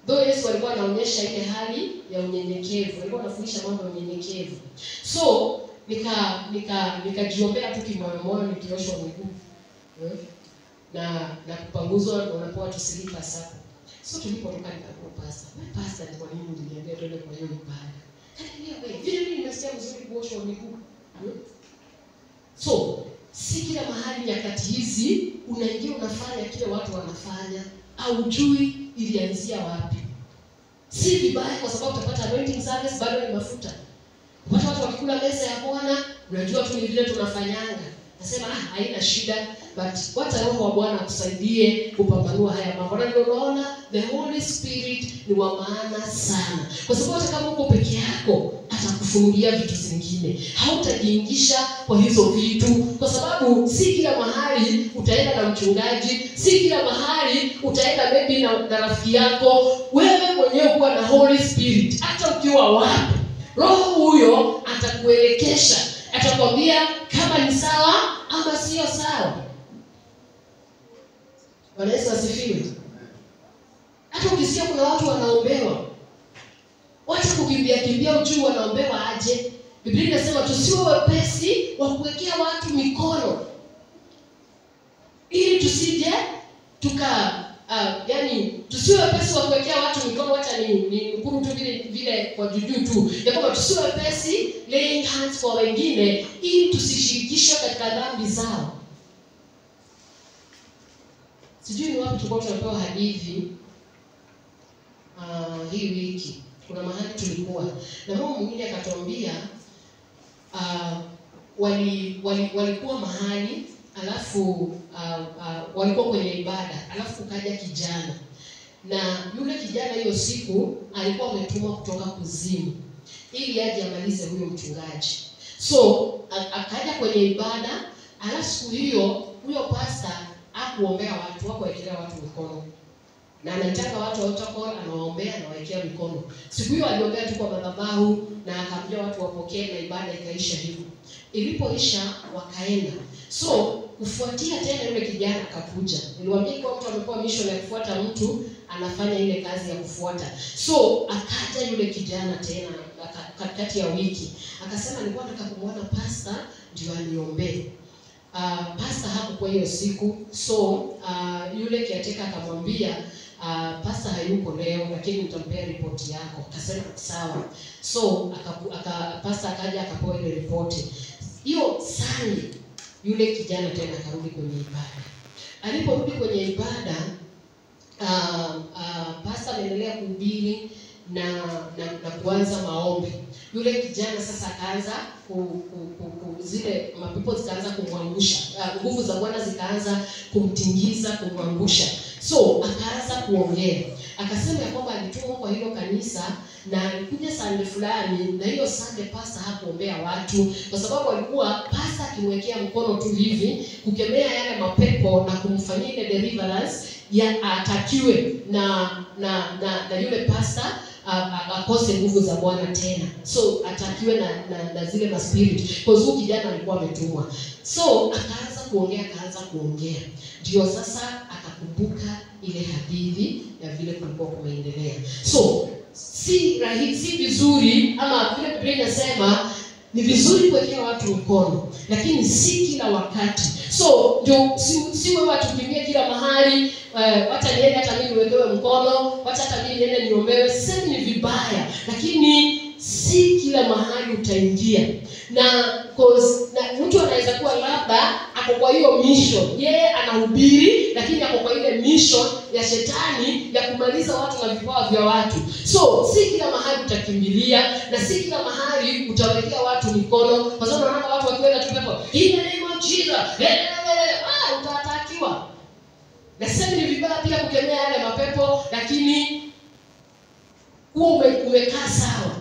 Ndio Yesu alikuwa anaonyesha ile hali ya unyenyekevu. Alikuwa anafundisha mambo ya unyenyekevu. So nikajiombea tu kimoyo nikioshwa miguu. Na kupanguzwa unapoa tusilipa sasa. So tulipotoka nikakuwa pastor. Pastor ni kwa nini niliambia twende kwa hiyo ibada? Wewe vile mimi nimesikia mzuri kuoshwa miguu. So si kila mahali nyakati hizi unaingia unafanya kile watu wanafanya au jui ilianzia wapi. Si vibaya kwa sababu utapata anointing service bado ni mafuta. Watu wakikula meza ya Bwana, unajua tu ni vile tunafanyanga. Nasema haina shida, but wacha Roho wa Bwana akusaidie kupambanua haya mambo. Na ndio unaona the Holy Spirit ni wa maana sana. Kwa sababu hata kama uko peke yako, atakufungulia vitu vingine. Hautajiingisha kwa hizo vitu kwa sababu si kila mahali utaenda na mchungaji, si kila mahali utaenda maybe na rafiki yako. Wewe mwenyewe kuwa na Holy Spirit hata ukiwa wapi. Roho huyo atakuelekesha, atakwambia kama ni sawa ama sio sawa. Bwana Yesu asifiwe. Hata ukisikia kuna watu wanaombewa, wacha kukimbia ujui wanaombewa aje. Biblia inasema tusiwe wepesi wa kuwekea watu mikono. Ili tusije tusiwe wepesi wa kuwekea watu mikono. Wacha ni mkuru tu vile kwa juju tu. Ya kwamba tusiwe wepesi laying hands kwa wengine ili tusishirikishwe katika dhambi zao. Sijui ni wapi tulikuwa tunapewa hadithi hii wiki. Kuna mahali tulikuwa na mama mwingine akatuambia walikuwa mahali alafu walikuwa kwenye ibada alafu kaja kijana, na yule kijana hiyo siku alikuwa ametumwa kutoka kuzimu ili aje amalize huyo mchungaji. So akaja kwenye ibada alafu siku hiyo huyo pastor hakuombea watu, hakuwekelea watu mikono. na anaitaka watu wa altar, anawaombea, anawaekea mikono. Siku hiyo aliombea tu kwa madhabahu na akaambia watu wapokee, na ibada ikaisha hivyo. Ilipoisha wakaenda. So kufuatia tena yule kijana akakuja. Niliwaambia kwa mtu amekuwa mission ya kufuata mtu, anafanya ile kazi ya kufuata. So akaja yule kijana tena katikati ya wiki. Akasema nilikuwa nataka kumwona pastor ndio aniombee. Pastor hakuwa hiyo siku. So yule kiateka akamwambia pastor hayuko leo, lakini nitampea ripoti yako. Akasema sawa. So pastor akaja akapewa ile ripoti. Hiyo Sunday yule kijana tena akarudi kwenye ibada. Aliporudi kwenye ibada, pastor anaendelea kuhubiri na kuanza maombi. Yule kijana sasa akaanza zile mapepo zikaanza kumwangusha. Nguvu za Bwana zikaanza kumtingiza, kumwangusha. So akaanza kuongea. Akasema ya kwamba alitumwa kwa hilo kanisa na alikuja Sunday fulani, na hiyo Sunday pastor hakuombea watu kwa sababu alikuwa pastor akimwekea mkono tu hivi kukemea yale mapepo na kumfanyia ile deliverance ya atakiwe na yule pastor akose nguvu za Bwana tena. So atakiwe na zile ma spirit kwa sababu kijana alikuwa ametumwa. So akaanza kuongea. Ndio sasa akakumbuka ile hadithi ya vile kulikuwa kumeendelea. So si vizuri, ama vile Biblia inasema ni vizuri kuwekea watu mkono, lakini si kila wakati. So ndio si wewe atukimbie kila mahali, wacha niende hata mimi niwekewe mkono, wacha hata mimi niende niombewe. Sasa ni vibaya, lakini si kila mahali utaingia. Na mtu anaweza kuwa labda ako kwa hiyo mission, yeye anahubiri, lakini ako kwa ile mission ya shetani ya kumaliza watu na vipawa vya watu. So si kila mahali utakimbilia, na si kila mahali utawekea watu mikono, kwa sababu unaona watu wakiweka tu pepo in the name of Jesus, utatakiwa. Na sasa ni vibaya pia kukemea yale mapepo, lakini umekaa sawa.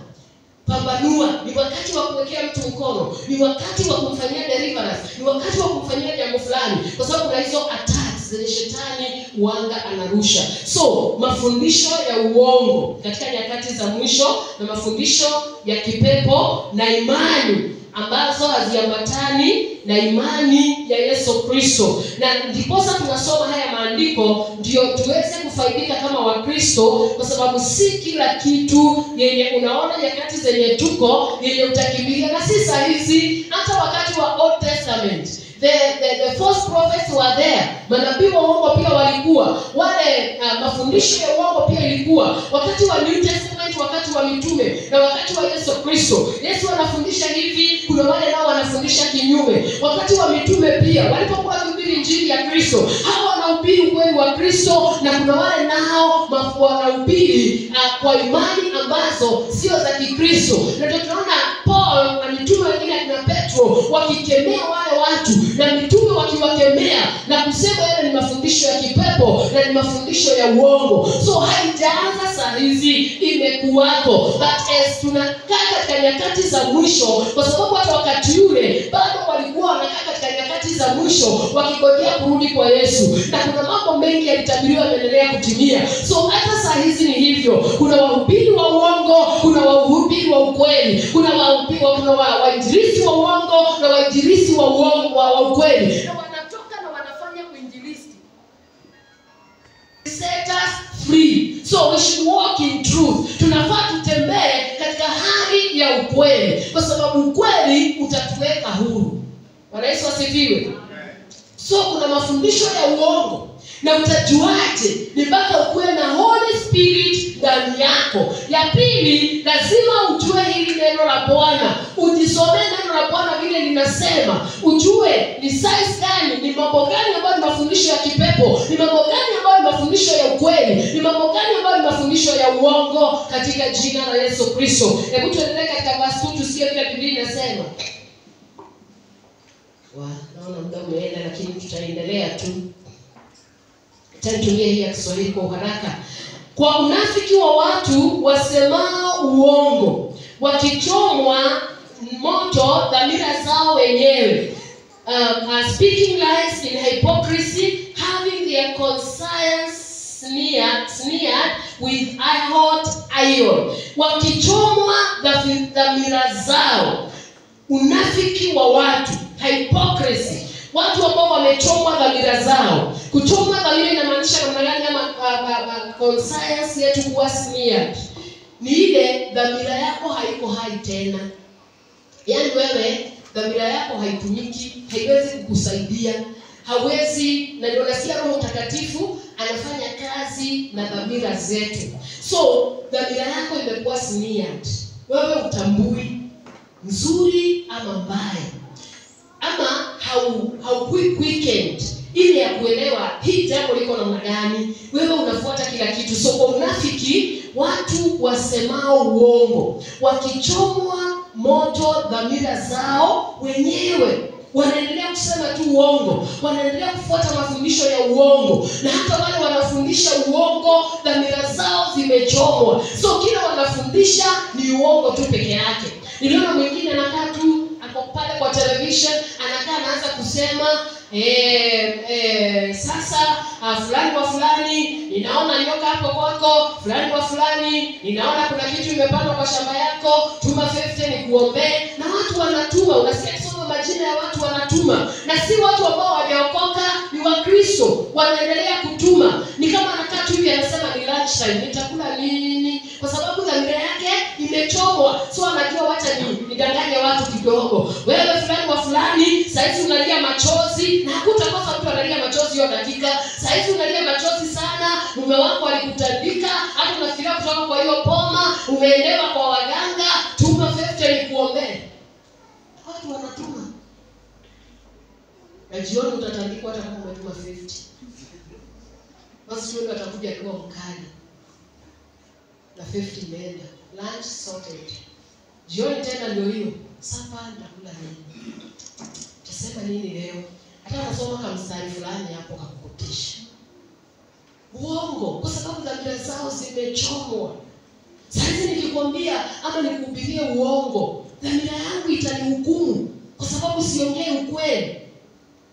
Pambanua, ni wakati wa kuwekea mtu mkono, ni wakati wa kumfanyia deliverance, ni wakati wa kumfanyia jambo fulani, kwa sababu kuna hizo attacks zenye shetani uanga anarusha. So mafundisho ya uongo katika nyakati za mwisho, na mafundisho ya kipepo na imani ambazo haziambatani na imani ya Yesu Kristo. Na ndiposa tunasoma haya maandiko ndio tuweze kufaidika kama Wakristo, kwa sababu si kila kitu yenye unaona nyakati zenye tuko yenye utakimbilia. Na si saa hizi, hata wakati wa Old Testament the false prophets were there. Manabii wa uongo pia walikuwa. Wale mafundisho ya uongo pia ilikuwa. Wakati wa New Testament, wakati wa mitume na wakati wa Yesu Kristo, Yesu anafundisha hivi, kuna wale nao wanafundisha kinyume. Wakati wa mitume pia walipokuwa wakihubiri injili ya Kristo, hao wanahubiri ukweli wa Kristo, na kuna wale nao wanahubiri kwa imani ambazo sio za Kikristo. Na tunaona Paul na mitume wengine kina Petro wakikemea wale watu, na mitume wakiwakemea na kusema yale ni mafundisho ya kipepo na ni mafundisho ya uongo. So haijaanza saa hizi, imekuwako. But as tunakaa katika nyakati za mwisho, kwa sababu hata wakati ule bado walikuwa wanakaa katika nyakati za mwisho wakingojea kurudi kwa Yesu, na kuna mambo mengi yalitabiriwa yanaendelea kutimia. So hata saa hizi ni hivyo. Kuna wahubiri wa uongo, kuna wahubiri wa ukweli, kuna wainjilisti wa uongo na wainjilisti wa uongo wa ukweli, na wanatoka na wanafanya uinjilisti. Set us free. So we should walk in truth. Tunafaa tutembee katika hali ya ukweli, kwa sababu ukweli utatuweka huru. Bwana Yesu asifiwe. So kuna mafundisho ya uongo, na utajuaje? Ni mpaka ukuwe na Holy Spirit ndani yako. Ya pili, lazima ujue hili neno la Bwana. Ujisomee neno la Bwana vile linasema. Ujue ni size gani, ni mambo gani ambayo ni mafundisho ya kipepo, ni mambo gani ambayo ni mafundisho ya ukweli, ni mambo gani ambayo ni mafundisho ya uongo, katika jina la Yesu Kristo. Hebu tuendelee katika verse 2 tusikie vile Biblia inasema. Naona muda umeenda, lakini tutaendelea tu. Tutumie hii ya Kiswahili kwa haraka. Kwa unafiki wa watu wasemao uongo, wakichomwa moto dhamira zao wenyewe, speaking lies in hypocrisy, having their conscience sneered with hot iron. Wakichomwa dhamira zao. Unafiki wa watu, hypocrisy. Watu ambao wamechomwa dhamira zao. Kuchomwa dhamira inamaanisha namna gani? Ama conscience yetu kuwa smeared. Ni ile dhamira yako haiko hai tena. Yaani wewe dhamira yako haitumiki, haiwezi kukusaidia, hawezi, na ndio nasikia Roho Mtakatifu anafanya kazi na dhamira zetu. So dhamira yako imekuwa smeared. Wewe utambui nzuri ama mbaya, ama weekend ile ya kuelewa hii jambo liko namna gani. Wewe unafuata kila kitu. So kwa unafiki, watu wasemao uongo, wakichomwa moto dhamira zao wenyewe, wanaendelea kusema tu uongo, wanaendelea kufuata mafundisho ya uongo, na hata wale wanafundisha uongo dhamira zao zimechomwa. So kila wanafundisha ni uongo tu peke yake. Niliona mwingine anakaa tu ako pale kwa television, anakaa anaanza kusema sasa fulani wa fulani, ninaona nyoka hapo kwako, fulani wa fulani, ninaona kuna kitu imepandwa kwa shamba yako, tuma 50 nikuombee. Na watu wanatuma, unasikia kusoma majina ya watu wanatuma, na si watu ambao wameokoka, ni Wakristo wanaendelea kutuma. Ni kama anakaa tu hivi anasema ni lunch time, nitakula nini? Kwa sababu dhamira yake imechomwa. So anajua wacha nidanganye watu kidogo. Wewe fulani wa fulani, saizi unalia machozi, na hakutakosa mtu analia machozi hiyo dakika. Saizi unalia machozi sana, mume wako alikutandika, hata unafikiria kutoka kwa hiyo poma, umeelewa kwa waganga, tuma 50 nikuombee. Watu wanatuma. Na jioni utatandikwa hata kama umetuma 50. Basi wewe atakuja kwa mkali. Na 50 imeenda. Lunch sorted. Jioni tena ndio hiyo. Sapa nitakula nini? Utasema nini leo? Hata unasoma kama mstari fulani hapo hakukutisha. Uongo, kwa sababu dhamira zao zimechomwa. Sasa nikikwambia ama nikuhubirie uongo, dhamira yangu itanihukumu kwa sababu siongei ukweli.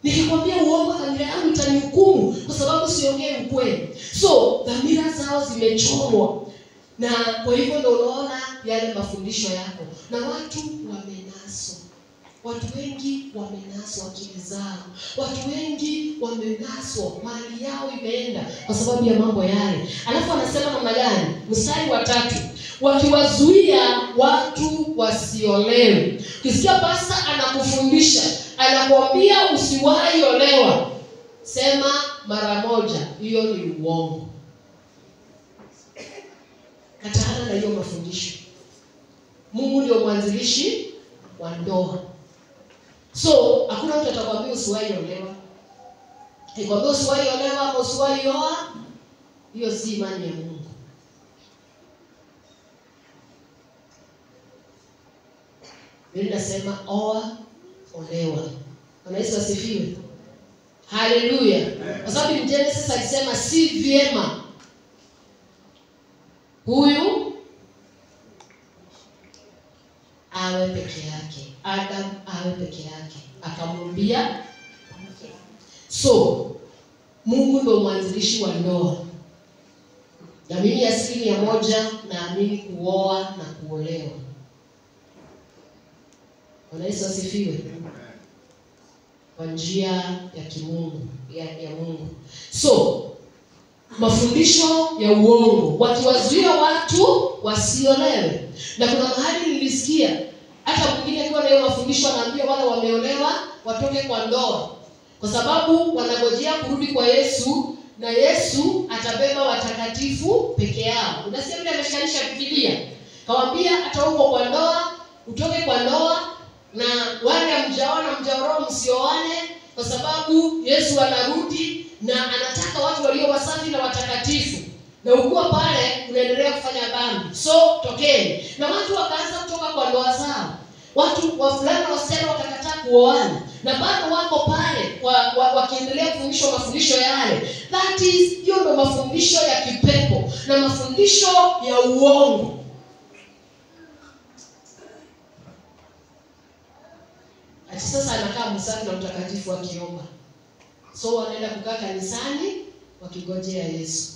Nikikwambia uongo, dhamira yangu itanihukumu kwa sababu siongei ukweli. So dhamira zao zimechomwa. Na kwa hivyo ndio unaona yale mafundisho yako. Na watu wamenaswa. Watu wengi wamenaswa akili zao. Watu wengi wamenaswa, mali yao imeenda kwa sababu ya mambo yale. Alafu anasema namna gani? Mstari wa 3. Wakiwazuia watu wasiolewe. Ukisikia pasta anakufundisha, anakuambia usiwahi olewa, sema mara moja, hiyo ni uongo. Katana na hiyo mafundisho. Mungu ndio mwanzilishi wa ndoa. So hakuna mtu atakwambia usiwahi olewa. Ikwambia usiwahi olewa ama usiwahi oa, hiyo si imani ya Mungu. Mimi nasema oa, olewa. Bwana Yesu asifiwe. Haleluya. Kwa sababu Genesis alisema si vyema huyu awe peke yake, Adam awe peke yake, akamwambia. So Mungu ndio mwanzilishi wa ndoa. Na mimi 100% naamini kuoa na kuolewa. Bwana Yesu asifiwe. Kwa njia ya kimungu, ya Mungu. So mafundisho ya uongo, wakiwazuia watu wasiolewe. Na kuna mahali nilisikia hata mwingine akiwa na hiyo mafundisho anaambia wale wameolewa watoke kwa ndoa, kwa sababu wanangojea kurudi kwa Yesu, na Yesu atabeba watakatifu peke yao. Unasikia vile ameshikanisha Biblia. Kawaambia hata huko kwa ndoa, utoke kwa ndoa, na wale mjaona mjaoroho msioane, kwa sababu Yesu anarudi na anataka watu walio wasafi na watakatifu. Na ukiwa pale unaendelea kufanya dhambi, so tokeni. Na watu wakaanza kutoka kwa ndoa zao. Watu wa fulani wasichana wakakataa kuoana, na bado wako pale wakiendelea kufundishwa mafundisho yale. That is, hiyo ndio mafundisho ya kipepo na mafundisho ya uongo. Ati sasa anakaa msafi na mtakatifu akiomba. So wanaenda kukaa kanisani wakigojea Yesu.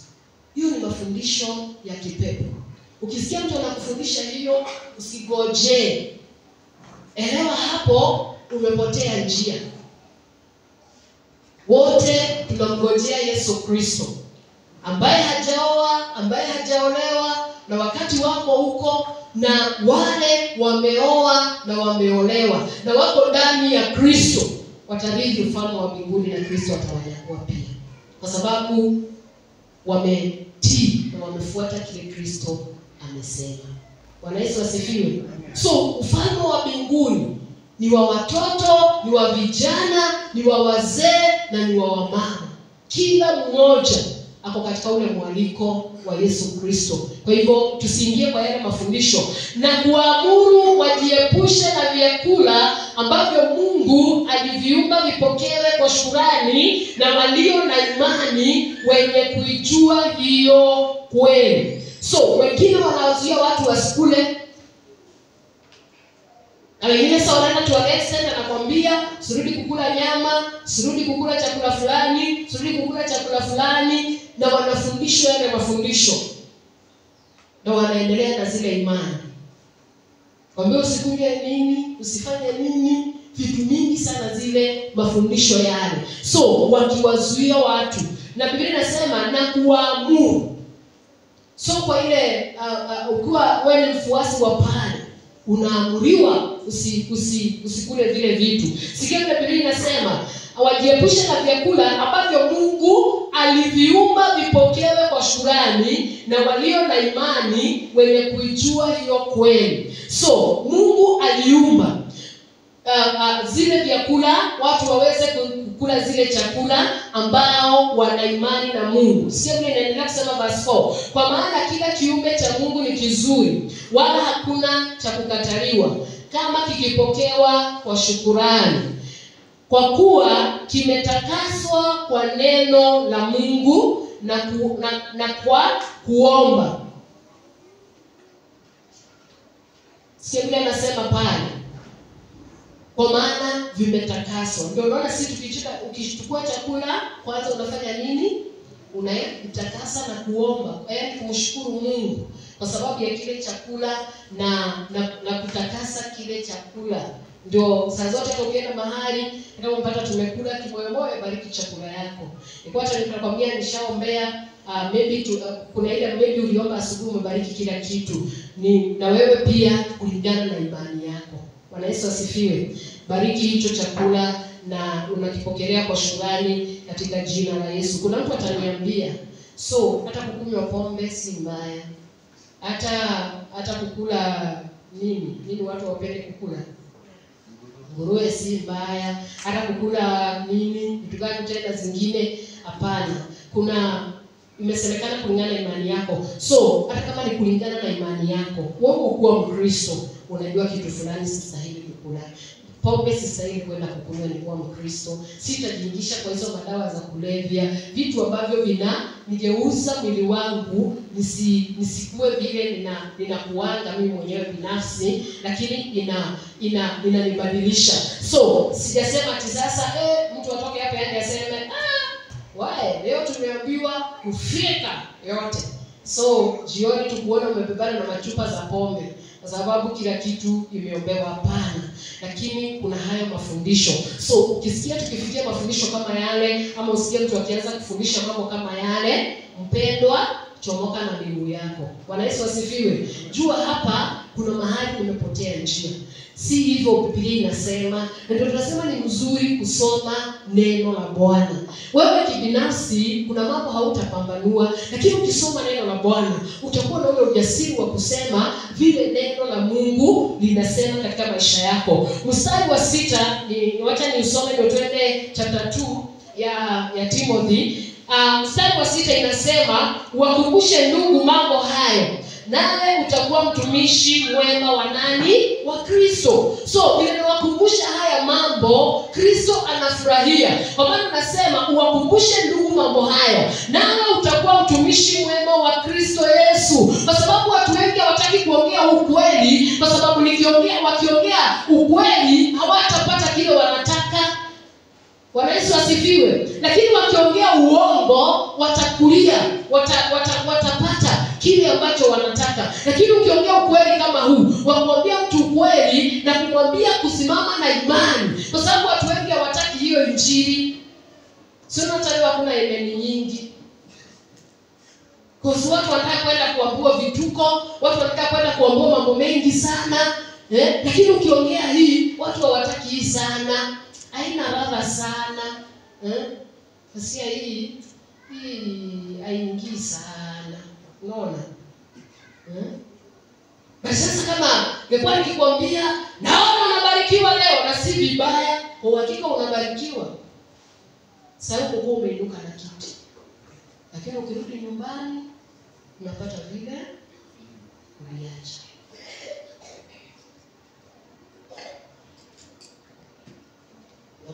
Hiyo ni mafundisho ya kipepo. Ukisikia mtu anakufundisha hiyo, usigoje. Elewa hapo umepotea njia. Wote tunamgojea Yesu Kristo, ambaye hajaoa, ambaye hajaolewa, na wakati wako huko, na wale wameoa na wameolewa na wako ndani ya Kristo watarithi ufalme wa mbinguni, na Kristo atawanyakua pia, kwa sababu wametii na wamefuata kile Kristo amesema. Bwana Yesu asifiwe. So ufalme wa mbinguni ni wa watoto, ni wa vijana, ni wa wazee na ni wa wamama. Kila mmoja ako katika ule mwaliko wa Yesu Kristo. Kwa hivyo tusiingie kwa yale mafundisho na kuamuru wajiepushe na vyakula ambavyo Mungu aliviumba vipokewe kwa shukrani na walio na imani wenye kuijua hiyo kweli. So wengine wanawazuia watu wasikule, na wengine sasa wanaenda to an extent anakwambia sirudi kukula nyama, sirudi kukula chakula fulani, sirudi kukula chakula fulani, na wanafundishwa yale mafundisho na wanaendelea na zile imani. Kwambia usikule nini, usifanye nini, vitu mingi sana zile mafundisho yale. So wakiwazuia watu, na Biblia inasema na kuamuru. So kwa ile ukiwa wewe ni mfuasi wa pale, unaamuriwa usikule vile vitu. Sikia Biblia inasema wajiepushe na vyakula ambavyo Mungu aliviumba vipokewe kwa shukrani na walio na imani wenye kuijua hiyo kweli. So Mungu aliumba zile vyakula watu waweze kukula zile chakula ambao wana imani na Mungu. Sikia vile inaendelea kusema verse 4. Kwa maana kila kiumbe cha Mungu ni kizuri, wala hakuna cha kukataliwa kama kikipokewa kwa shukrani, kwa kuwa kimetakaswa kwa neno la Mungu na kwa kuomba. Sikia vile anasema pale, kwa maana vimetakaswa. Ndio unaona sisi ukichukua chakula kwanza unafanya nini? Unajitakasa na kuomba, yaani kumshukuru Mungu kwa sababu ya kile chakula na kutakasa kile chakula. Ndio saa zote ukienda mahali kama mpata tumekula kimoyomoyo, bariki chakula yako. Iko hata nikakwambia nishaombea kuna ile maybe uliomba asubuhi umebariki kila kitu. Ni na wewe pia kulingana na imani yako. Bwana Yesu asifiwe. Bariki hicho chakula na unakipokelea kwa shukrani katika jina la Yesu. Kuna mtu ataniambia, so hata kukunywa pombe si mbaya. Hata kukula nini watu wapende kukula? Nguruwe si mbaya. Hata kukula vitu gani tena zingine? Hapana. Imesemekana kulingana na imani yako. So hata kama ni kulingana na imani yako, wewe ukuwa Mkristo, unajua kitu fulani sistahili kukula. Pombe sistahili kwenda kukunywa, ni kuwa Mkristo. Sitajiingisha kwa hizo madawa za kulevya, vitu ambavyo nigeuza mwili wangu nisikue vile ninakuanga mimi mwenyewe binafsi, lakini inanibadilisha. So sijasema ati sasa mtu atoke hapa aende aseme leo tumeambiwa kufika yote. So jioni tukuona umebebana na machupa za pombe kwa sababu kila kitu imeombewa. Hapana. Lakini kuna hayo mafundisho. So ukisikia tukifikia mafundisho kama yale, ama usikie mtu akianza kufundisha mambo kama yale, mpendwa, chomoka na miguu yako. Bwana Yesu asifiwe. Jua hapa kuna mahali umepotea njia. Si hivyo Biblia inasema, na ndio tunasema ni mzuri kusoma neno la Bwana. Wewe kibinafsi kuna mambo hautapambanua, lakini ukisoma neno la Bwana utakuwa na ule ujasiri wa kusema vile neno la Mungu linasema katika maisha yako. Mstari wa 6 wacha niusome ndio twende chapter 2 ya Timothy. Mstari wa 6 inasema, wakumbushe ndugu mambo hayo, nawe utakuwa mtumishi mwema wa nani? Wa Kristo. So bila kuwakumbusha haya mambo, Kristo anafurahia. Kwa maana nasema uwakumbushe ndugu mambo hayo, nawe utakuwa mtumishi mwema wa Kristo Yesu. Kwa sababu watu wengi hawataki kuongea ukweli, kwa sababu wakiongea ukweli hawatapata kile wanataka. Bwana Yesu asifiwe. Lakini wakiongea uongo watakulia, kuokoka. Lakini ukiongea ukweli kama huu, wakuambia mtu ukweli na kumwambia kusimama na imani, kwa sababu watu wengi hawataki hiyo injili. Sio nataka hakuna imani nyingi. Kwa sababu watu wanataka kwenda kuambua vituko, watu wanataka kwenda kuambua mambo mengi sana. Lakini ukiongea hii, watu hawataki hii sana. Haina ladha sana. Nasikia hii haingii sana. Unaona? Basi sasa kama ningekuwa nikikwambia naona unabarikiwa leo na si vibaya, kwa hakika unabarikiwa. Sasa uko umeinuka na kiti. Lakini ukirudi nyumbani unapata vile uliacha.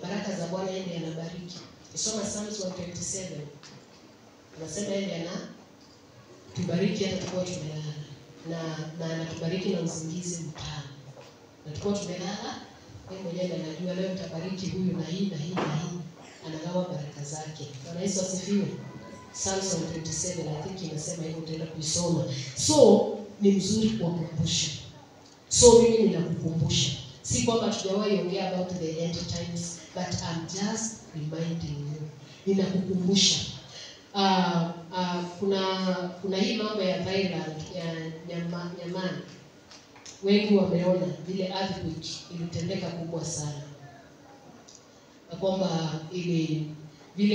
Baraka za Bwana yeye anabariki. Isoma Psalms 127. Anasema yeye tubariki hata tukiwa tumelala. Na anatubariki na usingizi mtamu. Na tukiwa tumelala, yeye mwenyewe anajua leo mtabariki huyu na hii na hii na hii. Anagawa baraka zake. Bwana Yesu asifiwe. Psalms 127 I think inasema hivyo, utaenda kuisoma. So ni mzuri kuwakumbusha. So mimi ninakukumbusha. Si kwamba tujawahi ongea about the end times, but I'm just reminding you. Ninakukumbusha. Kuna hii mambo ya Thailand ya Nyamani. Wengi wameona vile earthquake ilitendeka kubwa sana. Na kwamba vile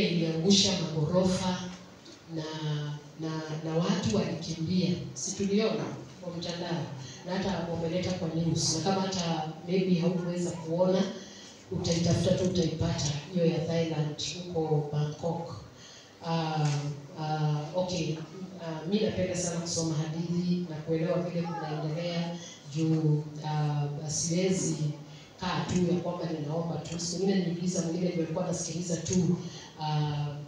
iliangusha magorofa na watu walikimbia. Si tuliona kwa mtandao na hata wameleta kwa news. Na kama hata maybe haukuweza kuona, utaitafuta tu utaipata hiyo ya Thailand huko Bangkok. Okay, mimi napenda sana kusoma hadithi na kuelewa vile kunaendelea juu siwezi kaa tu ya kwamba ninaomba tu. Siku nyingine niliuliza mwingine alikuwa anasikiliza tu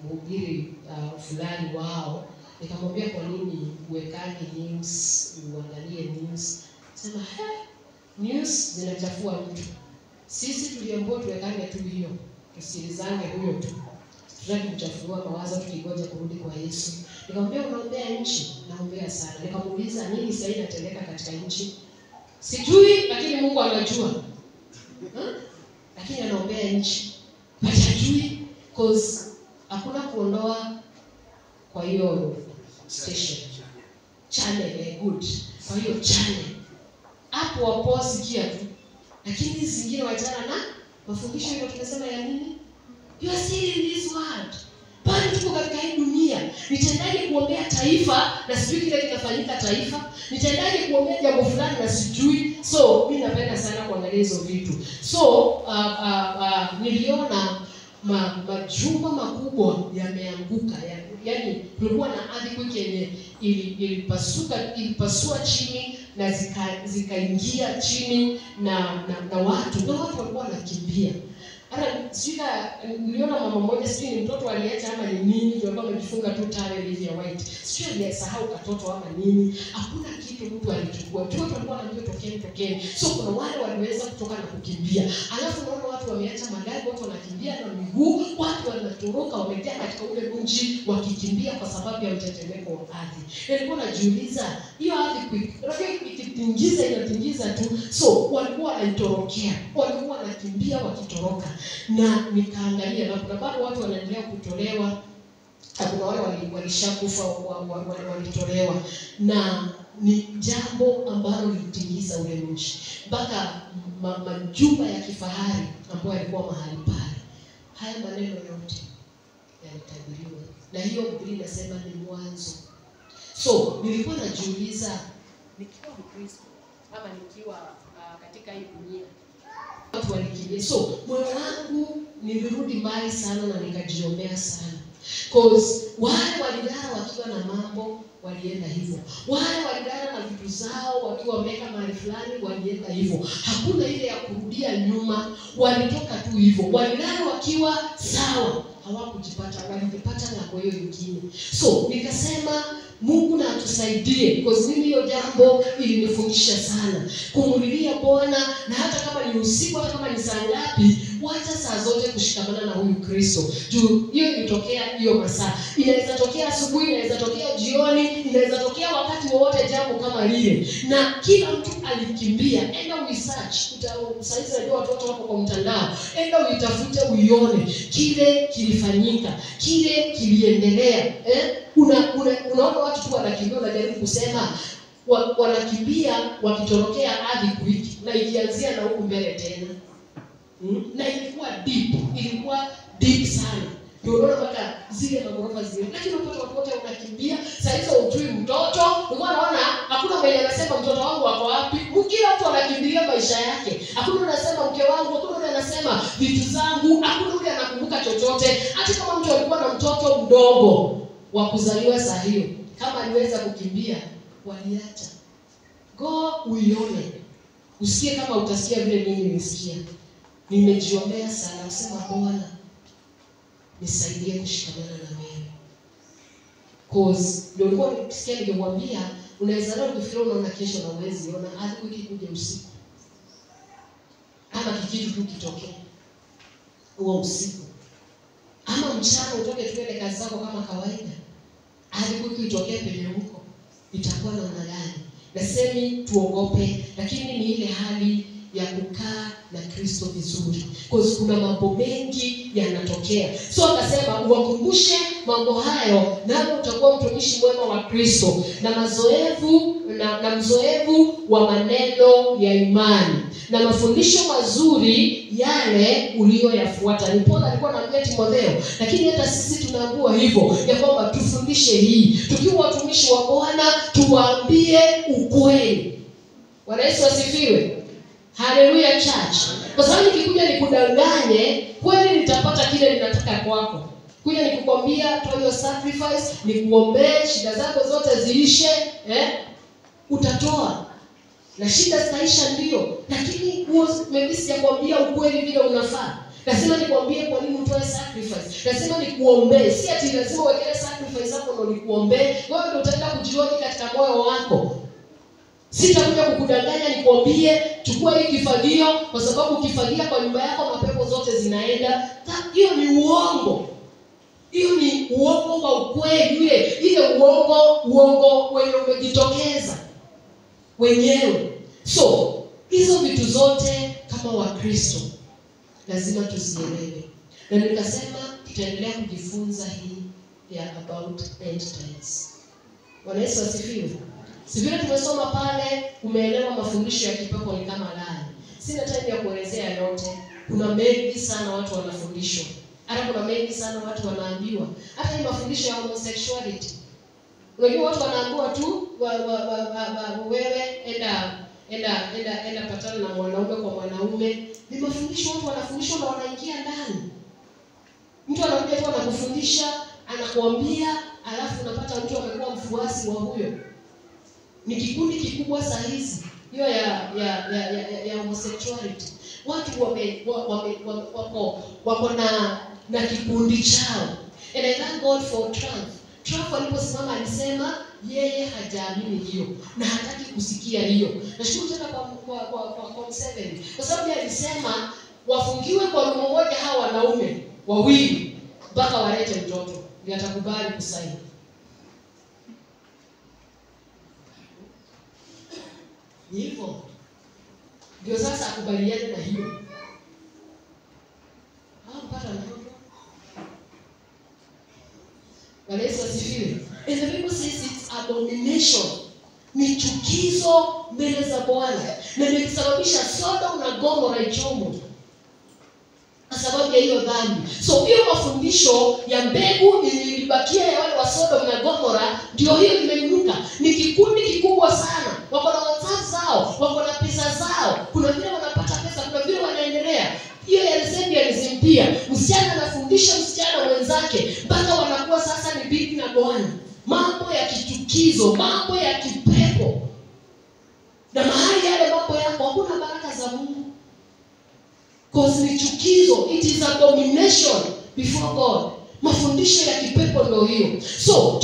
mhubiri fulani wao. Nikamwambia kwa nini uwekane news, uangalie news. Sema news zinachafua mtu. Sisi tuliambiwa tuwekane tu hiyo. Tusikilizane huyo tu. Tunataka kuchafua mawazo tukingoja kurudi kwa Yesu. Nikamwambia unaombea nchi, naombea sana. Nikamuuliza nini sasa inatendeka katika nchi? Sijui, lakini Mungu anajua. Lakini anaombea nchi. Hajui cause hakuna kuondoa kwa hiyo station. Channel good. Kwa hiyo channel. Hapo wapo sikia tu. Lakini hizi zingine wachana na mafundisho hiyo tunasema ya nini? You are still in this world. Bado tuko katika hii dunia. Nitaendaje kuombea taifa na sijui kile kinafanyika taifa? Nitaendaje kuombea jambo fulani na sijui? So mimi napenda sana kuangalia hizo vitu. So niliona majumba makubwa yameanguka. Yaani kulikuwa na earthquake yenye ilipasua chini na zikaingia chini na watu walikuwa wanakimbia. Hata sika niliona mama mmoja sijui ni mtoto aliacha ama ni nini, ndio alikuwa amejifunga tu towel hivi ya white. Sijui alisahau katoto ama nini. Hakuna kitu mtu alichukua. Watu walikuwa wanaambia tokeni. So kuna wale waliweza kutoka na kukimbia. Alafu unaona watu wameacha magari, watu wanakimbia na miguu, watu wanatoroka wamejaa katika ule mji wakikimbia kwa sababu ya mtetemeko wa ardhi. Nilikuwa najiuliza hiyo ardhi inatingiza tu. So walikuwa wanatorokea. Walikuwa wanakimbia wakitoroka. Na nikaangalia na kuna bado watu wanaendelea kutolewa. Kuna wale walishakufa walitolewa, na ni jambo ambalo lilitingiza ule mji mpaka majumba ya kifahari ambayo yalikuwa mahali pale. Haya maneno yote yalitabiriwa, na hiyo Biblia inasema ni mwanzo. So nilikuwa najiuliza nikiwa Mkristo ama nikiwa katika hii dunia watu walikimbia. So moyo wangu nilirudi mbali sana na nikajiombea sana. Cause wale walidara wakiwa na mambo walienda hivyo. Wale walidara na vitu zao wakiwa wameka mahali fulani walienda hivyo. Hakuna ile ya kurudia nyuma, walitoka tu hivyo. Walidara wakiwa sawa, hawakujipata, walijipata na kwa hiyo nyingine. So nikasema Mungu na atusaidie, because mimi hiyo jambo ilinifundisha sana. Kumulilia Bwana, na hata kama ni usiku, hata kama ni saa ngapi, Wacha saa zote kushikamana na huyu Kristo. Juu hiyo ilitokea hiyo masaa. Inaweza tokea asubuhi, inaweza tokea jioni, inaweza tokea wakati wowote jambo kama lile. Na kila mtu alikimbia. Enda research. Saizi najua watoto wako kwa mtandao. Enda uitafute uione kile kilifanyika, kile kiliendelea. Unaona watu tu wanakimbia, wanajaribu kusema wanakimbia wakitorokea ardhi kuiki, na ikianzia na huku mbele tena. Na ilikuwa deep sana. Ndio unaona mpaka zile magorofa zile. Lakini watoto wote wanakimbia. Sasa hizo ujui mtoto, ulikuwa unaona hakuna mwenye anasema mtoto wangu wako wapi. Kila mtu anakimbilia maisha yake. Hakuna anasema mke wangu, hakuna anasema vitu zangu, hakuna mtu anakumbuka chochote. Hata kama mtu alikuwa na mtoto mdogo wa kuzaliwa saa hiyo, kama aliweza kukimbia, waliacha. Go uione. Usikie kama utasikia vile mimi nilisikia. Nimejiombea sana, nasema Bwana nisaidie kushikamana na wewe. Cause ndio nilikuwa nikisikia nikimwambia unaweza leo kufikiria unaona kesho na uwezi ona hadi wiki kuja usiku. Ama kikitu tu kitokee huo usiku. Ama mchana utoke tuende kazi zako kama kawaida. Hadi wiki itokee penye huko. Itakuwa namna gani? Nasemi tuogope, lakini ni ile hali ya kukaa na Kristo vizuri. Because kuna mambo mengi yanatokea. So akasema uwakumbushe mambo hayo, nawe utakuwa mtumishi mwema wa Kristo na mzoevu wa maneno ya imani na mafundisho mazuri yale uliyoyafuata. Ni Paulo alikuwa anaambia Timotheo, lakini hata sisi tunaambiwa hivyo ya kwamba tufundishe hii. Tukiwa watumishi wa Bwana tuwaambie ukweli. Bwana Yesu asifiwe. Hallelujah church. Kwa sababu nikikuja nikudanganye, kweli nitapata kile ninataka kwako. Kuja nikukwambia toa your sacrifice, nikuombee shida zako zote ziishe, utatoa. Na shida zitaisha ndio, lakini mimi sijakwambia ukweli vile unafaa. Lazima nikwambie kwa nini utoe sacrifice. Lazima nikuombee. Si ati lazima uwekele sacrifice hapo ndio nikuombee. Wewe ndio utaenda kujioni katika moyo wako. Sitakuja kukudanganya nikwambie chukua hii kifagio kwa sababu ukifagia kwa nyumba yako mapepo zote zinaenda. Hiyo ni uongo. Hiyo ni uongo wa ukweli. Ile uongo wenye umejitokeza wenyewe. So, hizo vitu zote kama Wakristo lazima tuzielewe. Na nikasema tutaendelea kujifunza hii ya about end times. Bwana Yesu asifiwe. Sivile tumesoma pale, umeelewa mafundisho ya kipepo ni kama gani. Sina time ya kuelezea yote. Kuna mengi sana watu wanafundishwa. Hata kuna mengi sana watu wanaambiwa. Hata hii mafundisho ya homosexuality. Unajua watu wanaambiwa tu wewe enda patana na mwanaume kwa mwanaume. Ni mafundisho watu wanafundishwa na wanaingia ndani. Mtu anakuja tu anakufundisha, anakuambia, alafu unapata mtu amekuwa mfuasi wa huyo. Ni kikundi kikubwa saa hizi hiyo ya homosexuality. Watu wako na kikundi chao. And I thank God for Trump. Trump aliposimama alisema yeye hajaamini hiyo na hataki kusikia hiyo. Nashukuru tena kwa Museveni. Kwa sababu yeye alisema wafungiwe kwa room moja hawa wanaume wawili mpaka walete mtoto. Ndio atakubali kusaini. Hivyo ndio sasa akubaliane na hiyo. Mpata mtoto. Bwana Yesu asifiwe. And the Bible says it's abomination. Ni chukizo mbele za Bwana. Na ilisababisha Sodom na Gomora ichomwe. Kwa sababu ya hiyo dhambi. So hiyo mafundisho ya mbegu ilibakia ya wale wa Sodom na Gomora ndio hiyo imeinuka. Ni kikundi kikubwa sana. Wako na WhatsApp zao, wako na pesa zao. Kuna vile wanapata pesa, kuna vile wanaendelea. Hiyo ya lesbianism pia. Msichana anafundisha msichana mwenzake mpaka wanakuwa sasa ni bibi na bwana. Mambo ya kichukizo, mambo ya kipepo. Na mahali yale mambo yako hakuna baraka za Mungu. Cause ni chukizo, it is abomination before God. Mafundisho ya kipepo ndio hiyo. So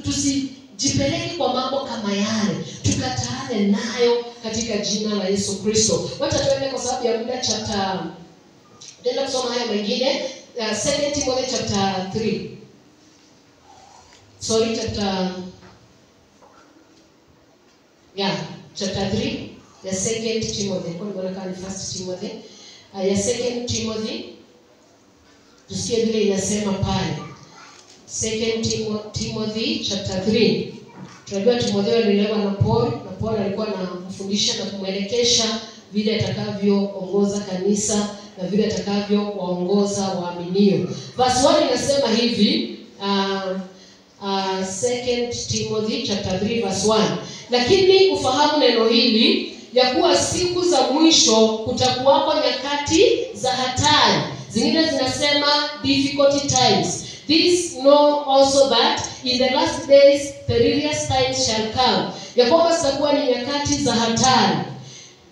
tusijipeleke kwa mambo kama yale. Tukataane nayo katika jina la Yesu Kristo. Wacha tuende kwa sababu ya muda chapter Tutaenda kusoma haya mengine. 2 Timothy chapter 3. Chapter 3. The 2 Timothy. Kwa nini ni 1 Timothy? Ya 2 Timothy. Tusikie vile inasema pale. 2 Timothy chapter 3. Tunajua Timotheo alilelewa na Paul alikuwa anamfundisha na kumwelekesha vile atakavyoongoza kanisa na vile atakavyowaongoza waaminio. Verse 1 inasema hivi, 2 Timothy chapter 3 verse 1. Lakini ufahamu neno hili ya kuwa siku za mwisho kutakuwako nyakati za hatari. Zingine zinasema difficult times. This know also that in the last days perilous times shall come. Ya kwamba zitakuwa ni nyakati za hatari.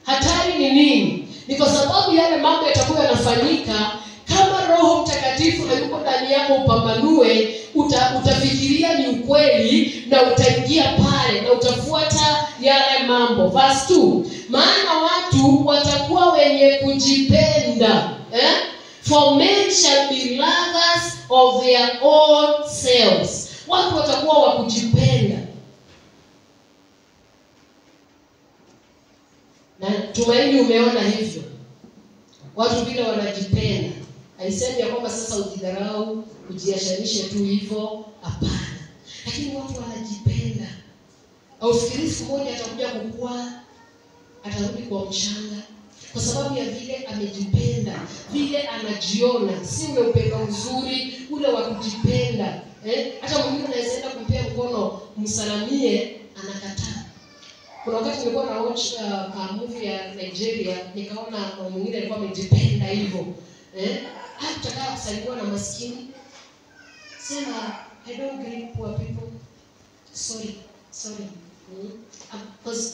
Hatari ni nini? Ni kwa sababu yale mambo yatakuwa yanafanyika, kama Roho Mtakatifu hayuko ndani yako upambanue, utafikiria ni ukweli na utaingia pale na utafuata yale mambo. Verse 2. Maana watu watakuwa wenye kujipenda. For men shall be lovers of their own selves. Watu watakuwa wa kujipenda. Na tumaini umeona hivyo. Watu vile wanajipenda. Haisemi ya kwamba sasa ujidharau, ujiashanishe tu hivyo, hapana. Lakini watu wanajipenda. Au fikiri siku moja atakuja kukua, atarudi kwa mchanga. Kwa sababu ya vile amejipenda, vile anajiona, si ule upendo mzuri, ule wa kujipenda. Hata mwingine anaweza enda kumpea mkono, msalamie, anakataa. Kuna wakati nilikuwa na watch movie ya Nigeria, nikaona mwingine alikuwa amejipenda hivyo. Hata kusalimiwa na maskini. Sema, I don't greet poor people. Sorry. Because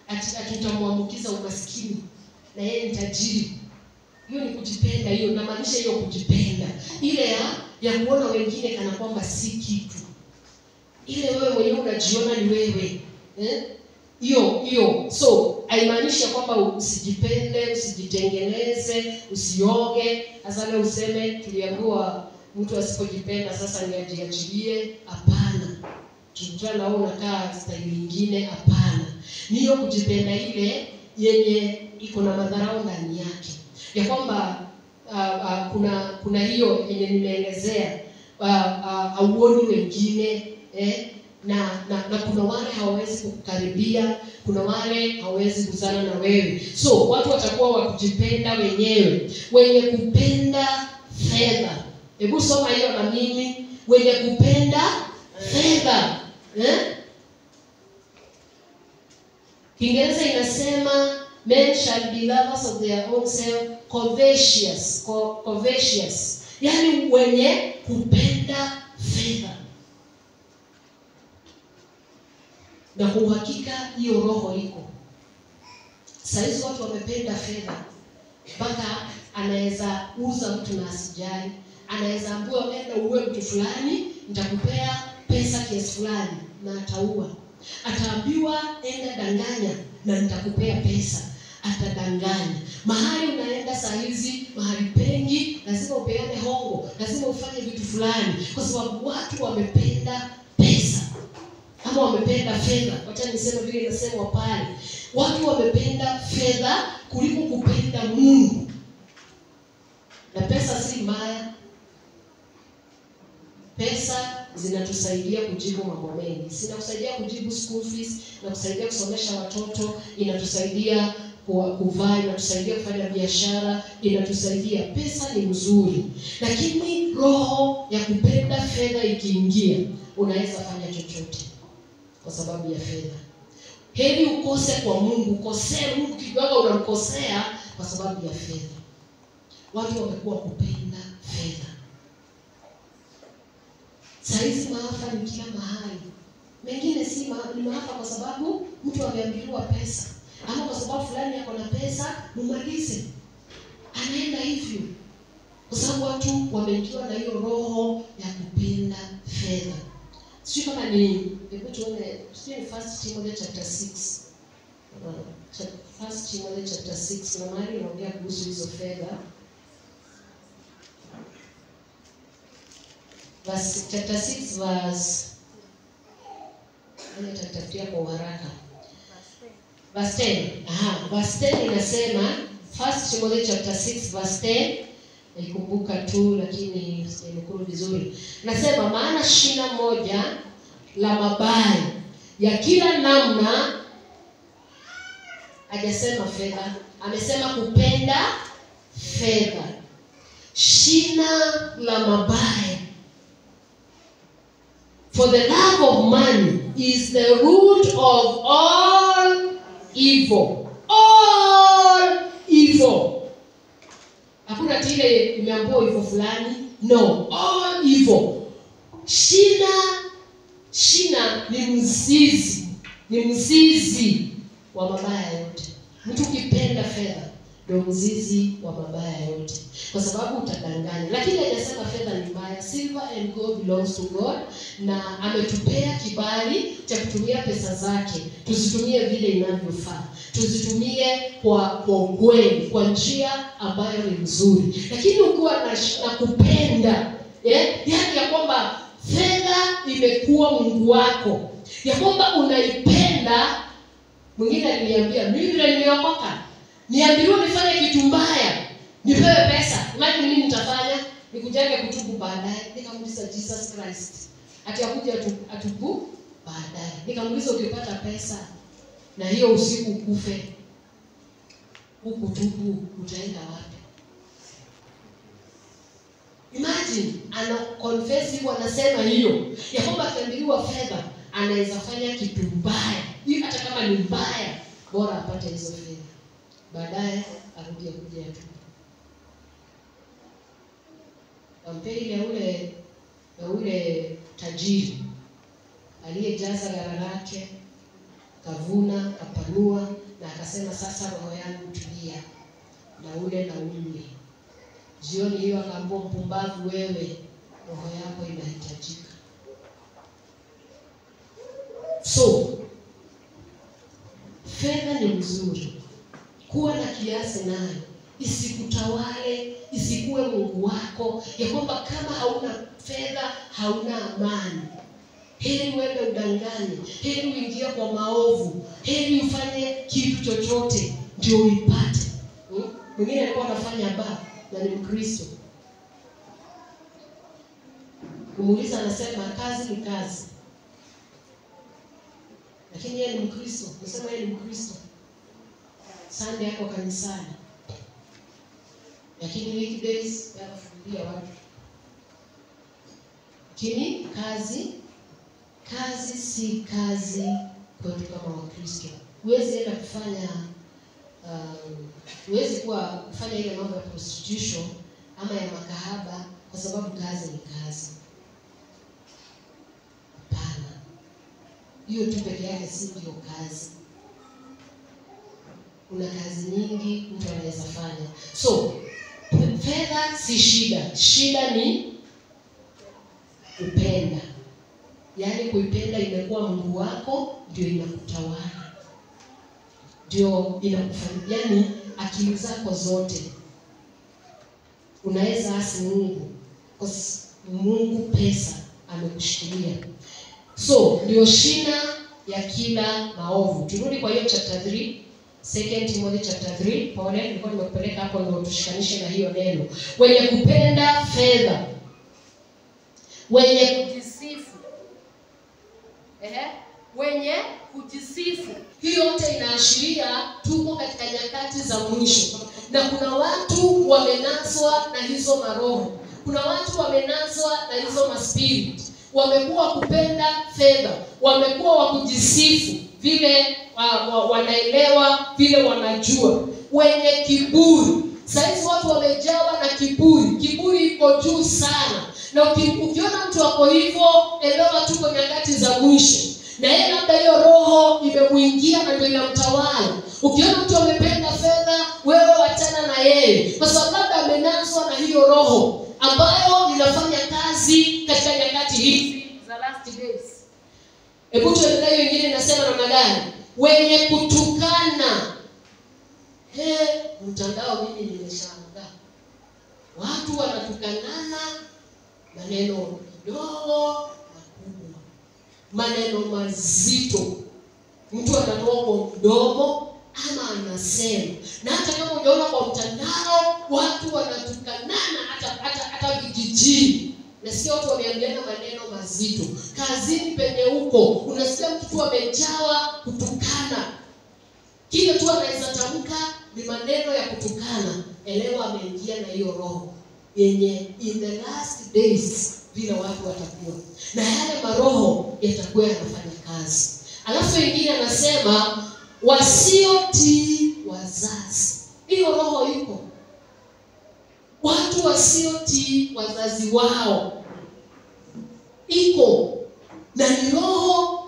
atutamwambukiza umaskini. Na yeye ni tajiri. Hiyo ni kujipenda hiyo, namaanisha hiyo kujipenda. Ile ya kuona wengine kana kwamba si kitu. Ile wewe mwenyewe unajiona ni wewe. Hiyo. So, haimaanishi kwamba usijipende, usijitengeneze, usioge, hasa leo useme tuliambiwa mtu asipojipenda sasa ni ajiachilie. Hapana. Tukutana na wewe unakaa style nyingine, hapana. Ni hiyo kujipenda ile yenye iko na madharau ndani yake. Ya kwamba kuna hiyo yenye nimeelezea, hauoni wengine, na kuna wale hawawezi kukukaribia, kuna wale hawawezi kuzana na wewe. So watu watakuwa wakujipenda wenyewe, wenye kupenda fedha. Hebu soma hiyo na mimi, wenye kupenda fedha. Kiingereza inasema men shall be lovers of their own self, covetous. Yaani wenye kupenda fedha. Na kwa uhakika hiyo roho iko. Saizi watu wamependa fedha. Mpaka anaweza uza mtu na asijali. Anaweza ambiwa enda uwe mtu fulani, nitakupea pesa kiasi fulani, na ataua. Ataambiwa enda danganya na nitakupea pesa, atadanganya. Mahali unaenda saa hizi, mahali pengi, lazima upeane hongo, lazima ufanye vitu fulani, kwa sababu watu wamependa pesa. Ama wamependa fedha. Wacha niseme vile inasemwa pale. Watu wamependa fedha kuliko kupenda Mungu. Na pesa si mbaya. Pesa zinatusaidia kujibu mambo mengi. Zinatusaidia kujibu school fees, na kusaidia kusomesha watoto, inatusaidia kuvaa, inatusaidia kufanya biashara, inatusaidia. Pesa ni mzuri. Lakini roho ya kupenda fedha ikiingia, unaweza fanya chochote kwa sababu ya fedha. Heri ukose kwa Mungu, ukosee Mungu kidogo, unamkosea kwa sababu ya fedha. Watu wamekuwa kupenda fedha. Saizi maafa ni kila mahali. Mengine si ni maafa kwa sababu mtu ameambiliwa pesa, ama kwa sababu fulani yako na pesa, mumalize. Anaenda hivyo. Kwa sababu watu wameingiwa na hiyo roho ya kupenda fedha. Sio kama ni hebu tuone, sio 1 Timothy chapter 6. 1 Timothy chapter 6 na mahali inaongea kuhusu hizo fedha. chapter 6 verse nitatafutia kwa haraka. Verse 10. Verse 10 inasema, 1 Timothy chapter 6 verse 10. Naikumbuka tu lakini sijainukuu vizuri. Nasema, maana shina moja la mabaya ya kila namna, hajasema fedha, amesema kupenda fedha. Shina la mabaya. For the love of money is the root of all evil. All evil. Hakuna tile imeambiwa hivyo fulani. No, all evil. Shina ni mzizi. Ni mzizi wa mabaya yote. Mtu ukipenda fedha ndio mzizi wa mabaya yote. Kwa sababu utadanganya. Lakini hajasema fedha ni mbaya. Silver and gold belongs to God, na ametupea kibali cha kutumia pesa zake. Tuzitumie vile inavyofaa. Tuzitumie kwa ukweli, kwa njia ambayo ni nzuri. Lakini ukiwa na kupenda, yani ya kwamba fedha imekuwa Mungu wako, ya kwamba unaipenda. Mwingine aliniambia, mimi vile nimeokoka, niambiwa nifanye kitu mbaya, nipewe pesa. Imagine mimi nitafanya, nikujage kutubu baadaye. Nikamuuliza Jesus Christ, atakuja atubu baadaye. Nikamuuliza, ukipata pesa na hiyo usiku kufe, huku tubu utaenda wapi? Imagine ana confess hivyo, anasema hiyo ya kwamba akiambiliwa fedha anaweza fanya kitu mbaya. Hiyo hata kama ni mbaya, bora apate hizo fedha. Baadaye arudi kuja tu. Kampeni ya ule tajiri aliyejaza ghala lake, kavuna, kapanua, na akasema, sasa roho yangu tulia, na ule na ule. Jioni hiyo akaambia, mpumbavu wewe, roho yako inahitajika. So fedha ni mzuri, kuwa na kiasi nayo, isikutawale, isikuwe Mungu wako, ya kwamba kama hauna fedha hauna amani. Heri uende udanganye, heri uingie kwa maovu, heri ufanye kitu chochote ndio uipate. Mwingine alikuwa anafanya baa na ni Mkristo. Kumuuliza anasema kazi ni kazi. Lakini yeye ni Mkristo. Nasema yeye ni Mkristo. Sunday yako kanisani. Lakini weekdays yanafungulia watu. Lakini kazi si kazi kwetu kama Wakristo. Huwezi enda kufanya huwezi kufanya ile mambo ya prostitution ama ya makahaba kwa sababu kazi ni kazi. Hapana. Hiyo tu peke yake si ndio kazi. Kuna kazi nyingi mtu anaweza fanya. So, fedha si shida. Shida ni kupenda. Yaani kuipenda imekuwa Mungu wako, ndio inakutawala. Ndio inakufanya, yani akili zako zote unaweza asi Mungu, kwa Mungu pesa amekushikilia. So ndio shina ya kila maovu. Turudi kwa hiyo chapter 3, 2 Timothy chapter 3. Pole, nilikuwa nimekupeleka hapo ndio tushikanishe na hiyo neno. Wenye kupenda fedha, wenye kujisifu. Wenye kujisifu. Hiyo yote inaashiria tuko katika nyakati za mwisho. Na kuna watu wamenaswa na hizo maroho. Kuna watu wamenaswa na hizo maspirit. Wamekuwa kupenda fedha. Wamekuwa wakujisifu vile wanaelewa, vile wanajua. Wenye kiburi. Saizi watu wamejawa na kiburi. Kiburi iko juu sana. Na ukiona mtu wako hivyo, elewa tuko nyakati za mwisho. Na yeye labda hiyo roho imemuingia na ndio inamtawala. Ukiona mtu amependa fedha, wewe wachana na yeye. Kwa sababu labda amenaswa na hiyo roho ambayo inafanya kazi katika nyakati hizi za last days. Hebu tuendelee, wengine inasema namna gani? Wenye kutukana. Mtandao mimi nimeshangaa. Watu wanatukanana maneno madogo na kubwa, maneno mazito mtu anatoa kwa mdomo ama anasema. Na hata kama unaona kwa mtandao watu wanatukanana hata vijijini, nasikia watu wameambiana maneno mazito. Kazini penye huko unasikia mtu tu amejawa kutukana, kile tu anaweza tamka ni maneno ya kutukana. Elewa ameingia na hiyo roho yenye in the last days vile watu watakuwa na yale maroho yatakuwa yanafanya kazi. Alafu wengine anasema wasiotii wazazi. Hiyo roho iko, watu wasiotii wazazi wao iko, na ni roho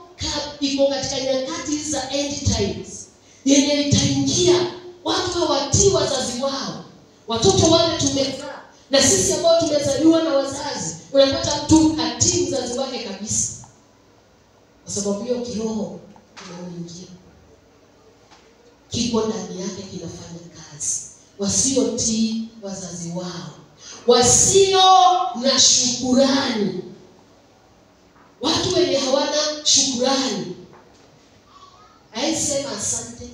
iko katika nyakati za end times yenye itaingia. Watu hawatii wazazi wao. Watoto wale tumezaa na sisi ambao tumezaliwa na wazazi, unapata mtu hatii mzazi wake kabisa, kwa sababu hiyo kiroho kinaingia, kiko ndani yake, kinafanya kazi. Wasiotii wazazi wao, wasio na shukurani, watu wenye hawana shukurani, haisema asante.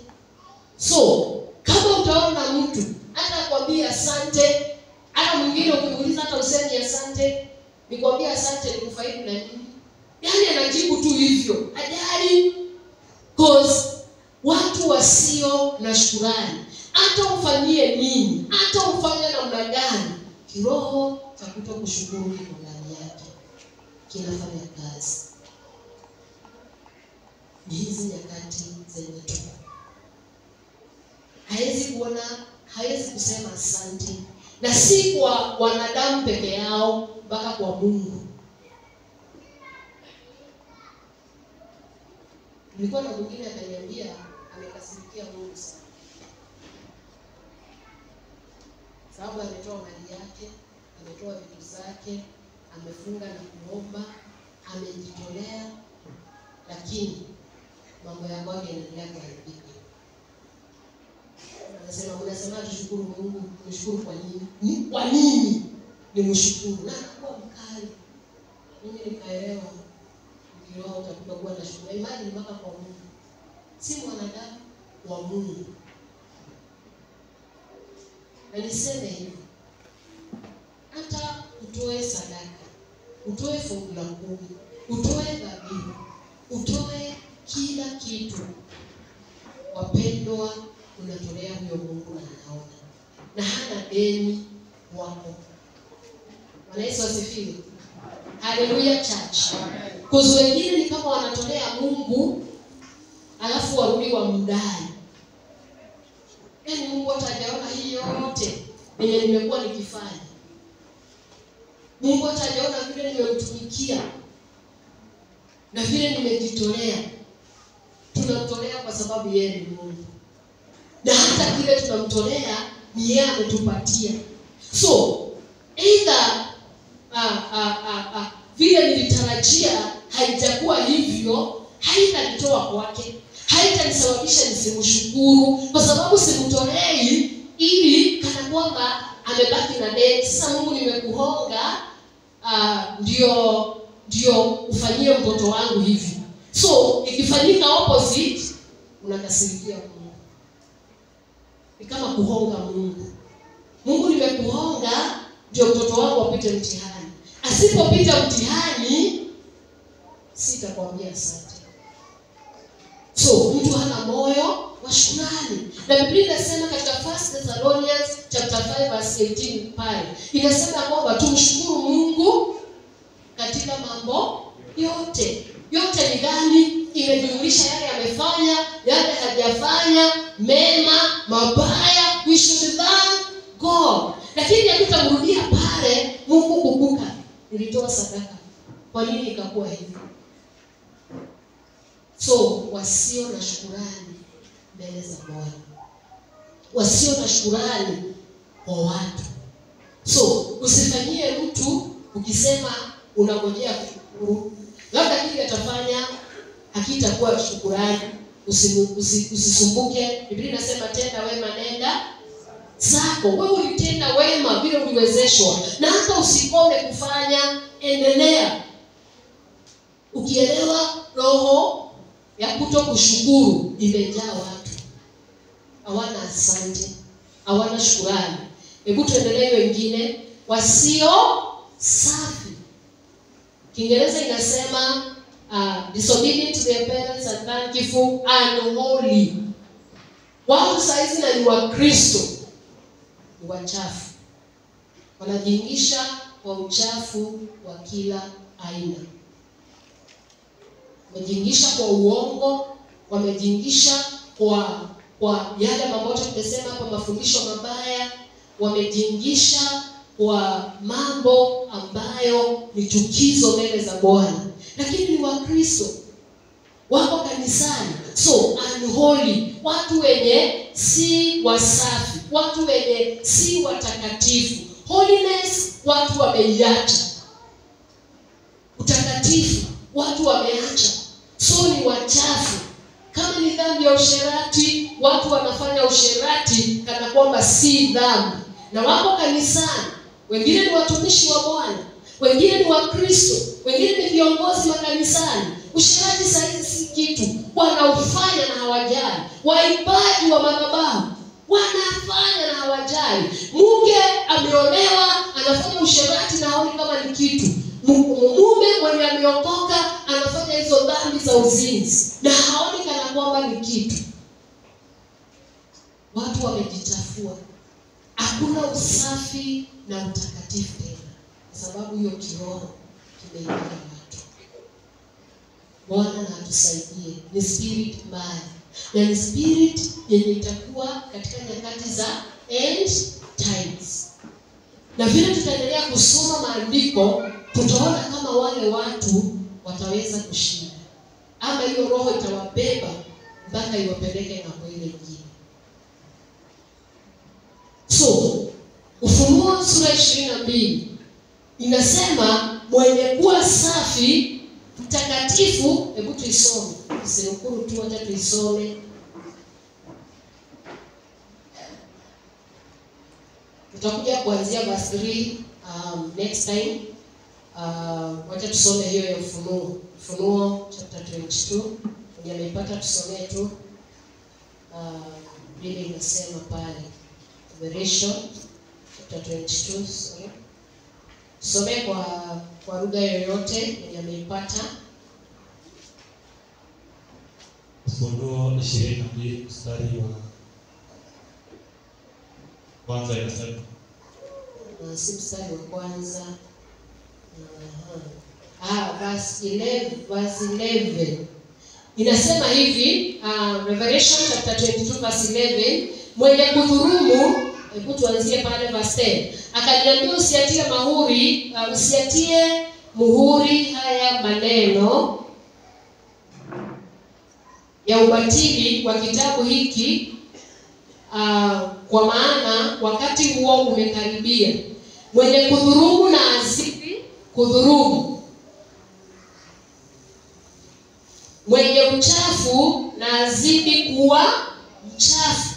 So kama utaona mtu hata akwambia asante, hata mwingine ukimuuliza hata usemi asante, nikwambia asante nikufaidi na nini, yaani anajibu tu hivyo, hajali. Cause watu wasio na shukrani, hata ufanyie nini, hata ufanye namna gani, kiroho cha kutokushukuru kiko ndani yake, kinafanya kazi. Hizi nyakati zenye tuko, hawezi kusema asante, na si kwa wanadamu peke yao, mpaka kwa Mungu. Nilikuwa na mwingine akaniambia amekasirikia Mungu sana, sababu ametoa mali yake, ametoa vitu zake, amefunga na kuomba, amejitolea, lakini mambo ya kwake yanaendelea kuharibika. Unasema tushukuru Mungu, mshukuru kwa nini? Kwa nini nimshukuru? Na kwa mkali. Mimi nikaelewa kiroho utakuwa na shukrani. Imani ni mpaka kwa Mungu, si mwanadamu, wa Mungu. Na niseme hivi, hata utoe sadaka, utoe fungu la 10, utoe dhabihu, utoe kila kitu, wapendwa, unatolea huyo Mungu na anaona, na hana deni wako. Bwana Yesu asifiwe. Hallelujah church. Kwa wengine ni kama wanatolea Mungu alafu warudi wa mdai. Yaani Mungu atajaona hii yote yenye nimekuwa nikifanya. Mungu atajaona vile nimemtumikia na vile nimejitolea. Tunamtolea kwa sababu yeye ni Mungu, na hata kile tunamtolea ni yeye ametupatia. So either vile nilitarajia haijakuwa hivyo, haitanitoa kwake, haitanisababisha nisimshukuru, kwa sababu simtolei ili kana kwamba amebaki na deni. Sasa Mungu nimekuhonga, ndio ufanyie mtoto wangu hivi. So ikifanyika opposite, unakasirikia Mungu. Ni kama kuhonga Mungu. Mungu nimekuhonga ndio mtoto wangu apite mtihani. Asipopita mtihani, sitakwambia asante. So mtu hana moyo wa shukrani. Na Biblia inasema katika 1 Thessalonians chapter 5 verse 18 pale, inasema kwamba tumshukuru Mungu katika mambo yote. Yote ni gani? Imejumlisha yale amefanya, yale hajafanya, mema, mabaya. We should thank God. Lakini hatutamrudia pale Mungu, kumbuka nilitoa sadaka. Kwa nini ikakuwa hivyo? So wasio na shukrani mbele za Bwana, wasio na shukrani kwa watu. So usifanyie mtu ukisema unangojea kushukuru, labda kile atafanya hakitakuwa shukrani. Usisumbuke. Biblia inasema tenda wema nenda zako. Wewe ulitenda wema vile uliwezeshwa, na hata usikome kufanya, endelea. Ukielewa roho ya kutokushukuru imejaa watu. Hawana asante, hawana shukrani. Hebu tuendelee wengine wasio safi. Kiingereza inasema disobedient to their parents, unthankful, unholy. Watu saizi na ni Wakristo ni wachafu. Wanajiingisha kwa uchafu wa kila aina. Wamejiingisha kwa uongo, wamejiingisha kwa yale mambo tumesema hapa, mafundisho mabaya, wamejiingisha kwa mambo ambayo ni chukizo mbele za Bwana. Lakini ni Wakristo, wako kanisani. So unholy, watu wenye si wasafi, watu wenye si watakatifu. Holiness watu wameiacha, utakatifu watu wameacha. So ni wachafu. Kama ni dhambi ya usherati, watu wanafanya usherati kana kwamba si dhambi, na wako kanisani. Wengine ni watumishi wa Bwana, wengine ni Wakristo, wengine ni viongozi makanisani. Usherati saizi si kitu, wanaufanya na hawajali. Waimbaji wa madhabahu wanafanya na hawajali. Mke ameolewa anafanya usherati na haoni kama ni kitu. Mume mwenye ameokoka anafanya hizo dhambi za uzinzi na haoni kana kwamba ni kitu. Watu wamejichafua. Hakuna usafi na utakatifu tena, kwa sababu hiyo kiroho kimeingia watu. Bwana na atusaidie. Ni spirit mbaya, na ni spirit yenye itakuwa katika nyakati za end times. Na vile tutaendelea kusoma maandiko, tutaona kama wale watu wataweza kushinda, ama hiyo roho itawabeba mpaka iwapeleke ng'ambo ile nyingine. So Ufunuo sura 22 inasema mwenye kuwa safi, mtakatifu. Hebu tuisome, usinukuru tu, hata tuisome. Tutakuja kuanzia verse 3 next time. Wacha tusome hiyo ya Ufunuo chapter 22. Ndio ameipata, tusomee tu vile inasema pale. Revelation chapter 22, sorry. Some kwa lugha yoyote ndio ameipata. Ufunuo 22 mstari wa kwanza inasema. Si mstari wa kwanza. Verse 11 inasema hivi, Revelation chapter 22 verse 11, mwenye kudhurumu. Hebu tuanzie pale verse 10. Akaniambia usiatie muhuri haya maneno ya ubatili wa kitabu hiki, kwa maana wakati huo umekaribia. Mwenye kudhurumu na azidi kudhurumu, mwenye uchafu na azidi kuwa mchafu.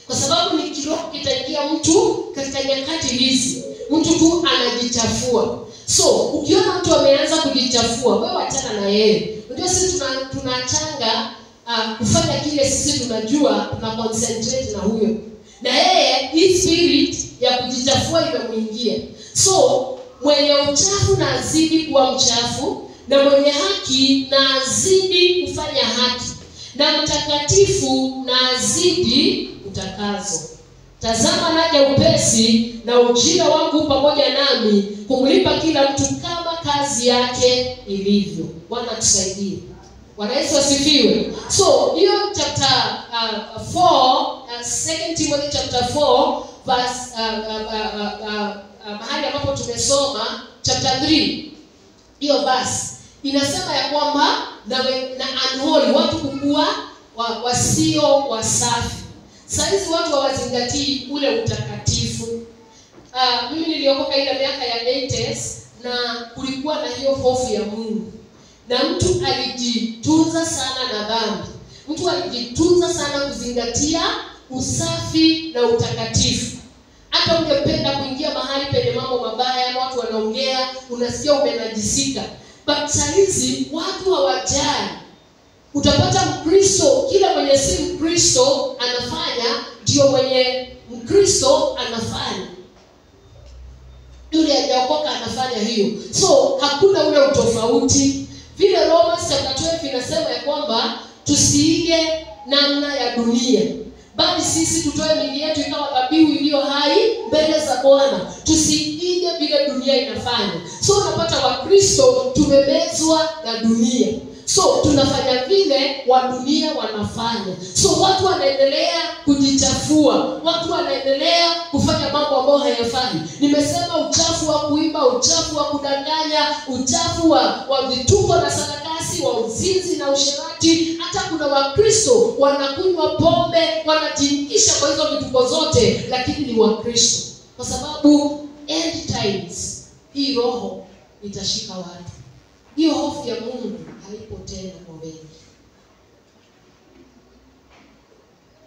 Kwa sababu ni kiroho kitaingia mtu katika nyakati hizi. Mtu tu anajichafua. So ukiona mtu ameanza kujichafua, wewe achana na yeye. Unajua sisi tunachanga kufanya kile sisi tunajua, tuna concentrate na huyo. Na yeye hii spirit ya kujichafua imemuingia. So mwenye uchafu na azidi kuwa mchafu, na mwenye haki na azidi kufanya haki, na mtakatifu na azidi utakazo. Tazama naja upesi, na ujira wangu pamoja nami kumlipa kila mtu kama kazi yake ilivyo. Bwana tusaidie. Bwana Yesu asifiwe. So hiyo chapter 4, 2 Timothy chapter 4 verse mahali ambapo tumesoma chapter 3, hiyo verse inasema ya kwamba na unholy, watu kukua wasio wasafi. Saizi watu hawazingatii ule utakatifu. Mimi niliokoka ile miaka ya 80s, na kulikuwa na hiyo hofu ya Mungu. Na mtu alijitunza sana na dhambi. Mtu alijitunza sana kuzingatia usafi na utakatifu. hata ungependa kuingia mahali penye mambo mabaya, watu wanaongea, unasikia umenajisika. But saa hizi watu hawajali. Utapata Mkristo, kila mwenye si Mkristo anafanya ndio mwenye Mkristo anafanya. Yule hajaokoka anafanya hiyo. So hakuna ule utofauti. Vile Romans chapter 12 inasema ya kwamba tusiige namna ya dunia, bali sisi tutoe miili yetu ikawa dhabihu iliyo hai mbele za Bwana. Tusiige vile dunia inafanya. So unapata Wakristo tumemezwa na dunia. So tunafanya vile wa dunia wanafanya. So watu wanaendelea kujichafua, watu wanaendelea kufanya mambo ambayo hayafai. Nimesema uchafu wa kuimba, uchafu wa kudanganya, uchafu wa vituko na sarakasi, wa uzinzi na usherati. Hata kuna Wakristo wanakunywa pombe, wanajiingisha kwa hizo vituko zote, lakini ni Wakristo. Kwa sababu end times, hii roho itashika watu. Hiyo hofu ya Mungu haipo tena kwa wengi.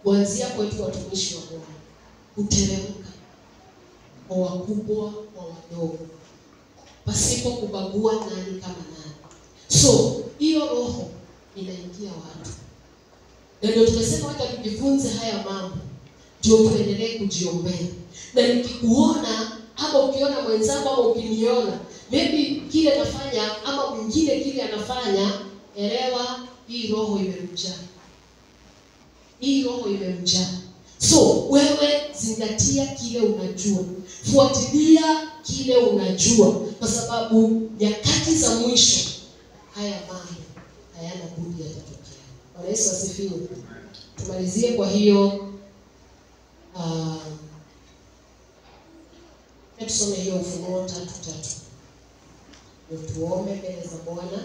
Kuanzia kwetu watumishi wa Bwana, kuteremka kwa wakubwa kwa wadogo, pasipo kubagua nani kama nani. So hiyo roho inaingia watu. Na ndio tumesema hata tujifunze haya mambo, ndio tuendelee kujiombea. Na nikikuona ama ukiona mwenzako ama ukiniona, maybe kile nafanya ama mwingine kile anafanya, elewa hii roho imemjaa. Hii roho imemjaa. So wewe zingatia kile unajua. Fuatilia kile unajua, kwa sababu nyakati za mwisho haya mambo hayana budi yatatokea. Bwana Yesu asifiwe. Tumalizie kwa hiyo tusome hiyo Ufunuo 3:3. Tuombe mbele za Bwana,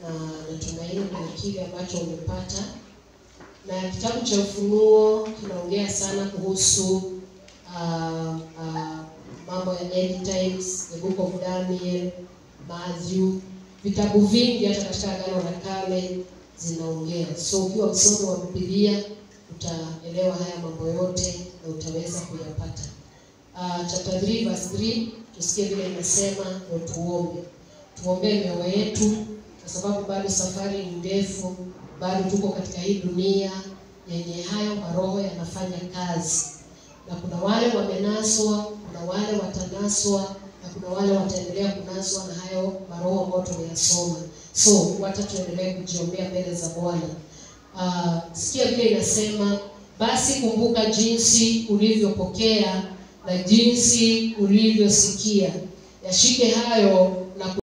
na natumaini na kile ambacho umepata. Na kitabu cha Ufunuo kinaongea sana kuhusu mambo ya end times, the book of Daniel, Matthew, vitabu vingi hata katika Agano la Kale zinaongea. So ukiwa msomi wa Biblia utaelewa haya mambo yote na utaweza kuyapata. Chapter 3 verse 3, tusikie vile inasema, na tuombe. Tuombe mioyo yetu, kwa sababu bado safari ni ndefu, bado tuko katika hii dunia yenye hayo maroho yanafanya kazi. Na kuna wale wamenaswa, kuna wale watanaswa, na kuna wale wataendelea kunaswa na hayo maroho ambayo tumeyasoma. So wacha tuendelee kujiombea mbele za Bwana. Sikia vile inasema, basi kumbuka jinsi ulivyopokea na jinsi ulivyosikia. Yashike hayo na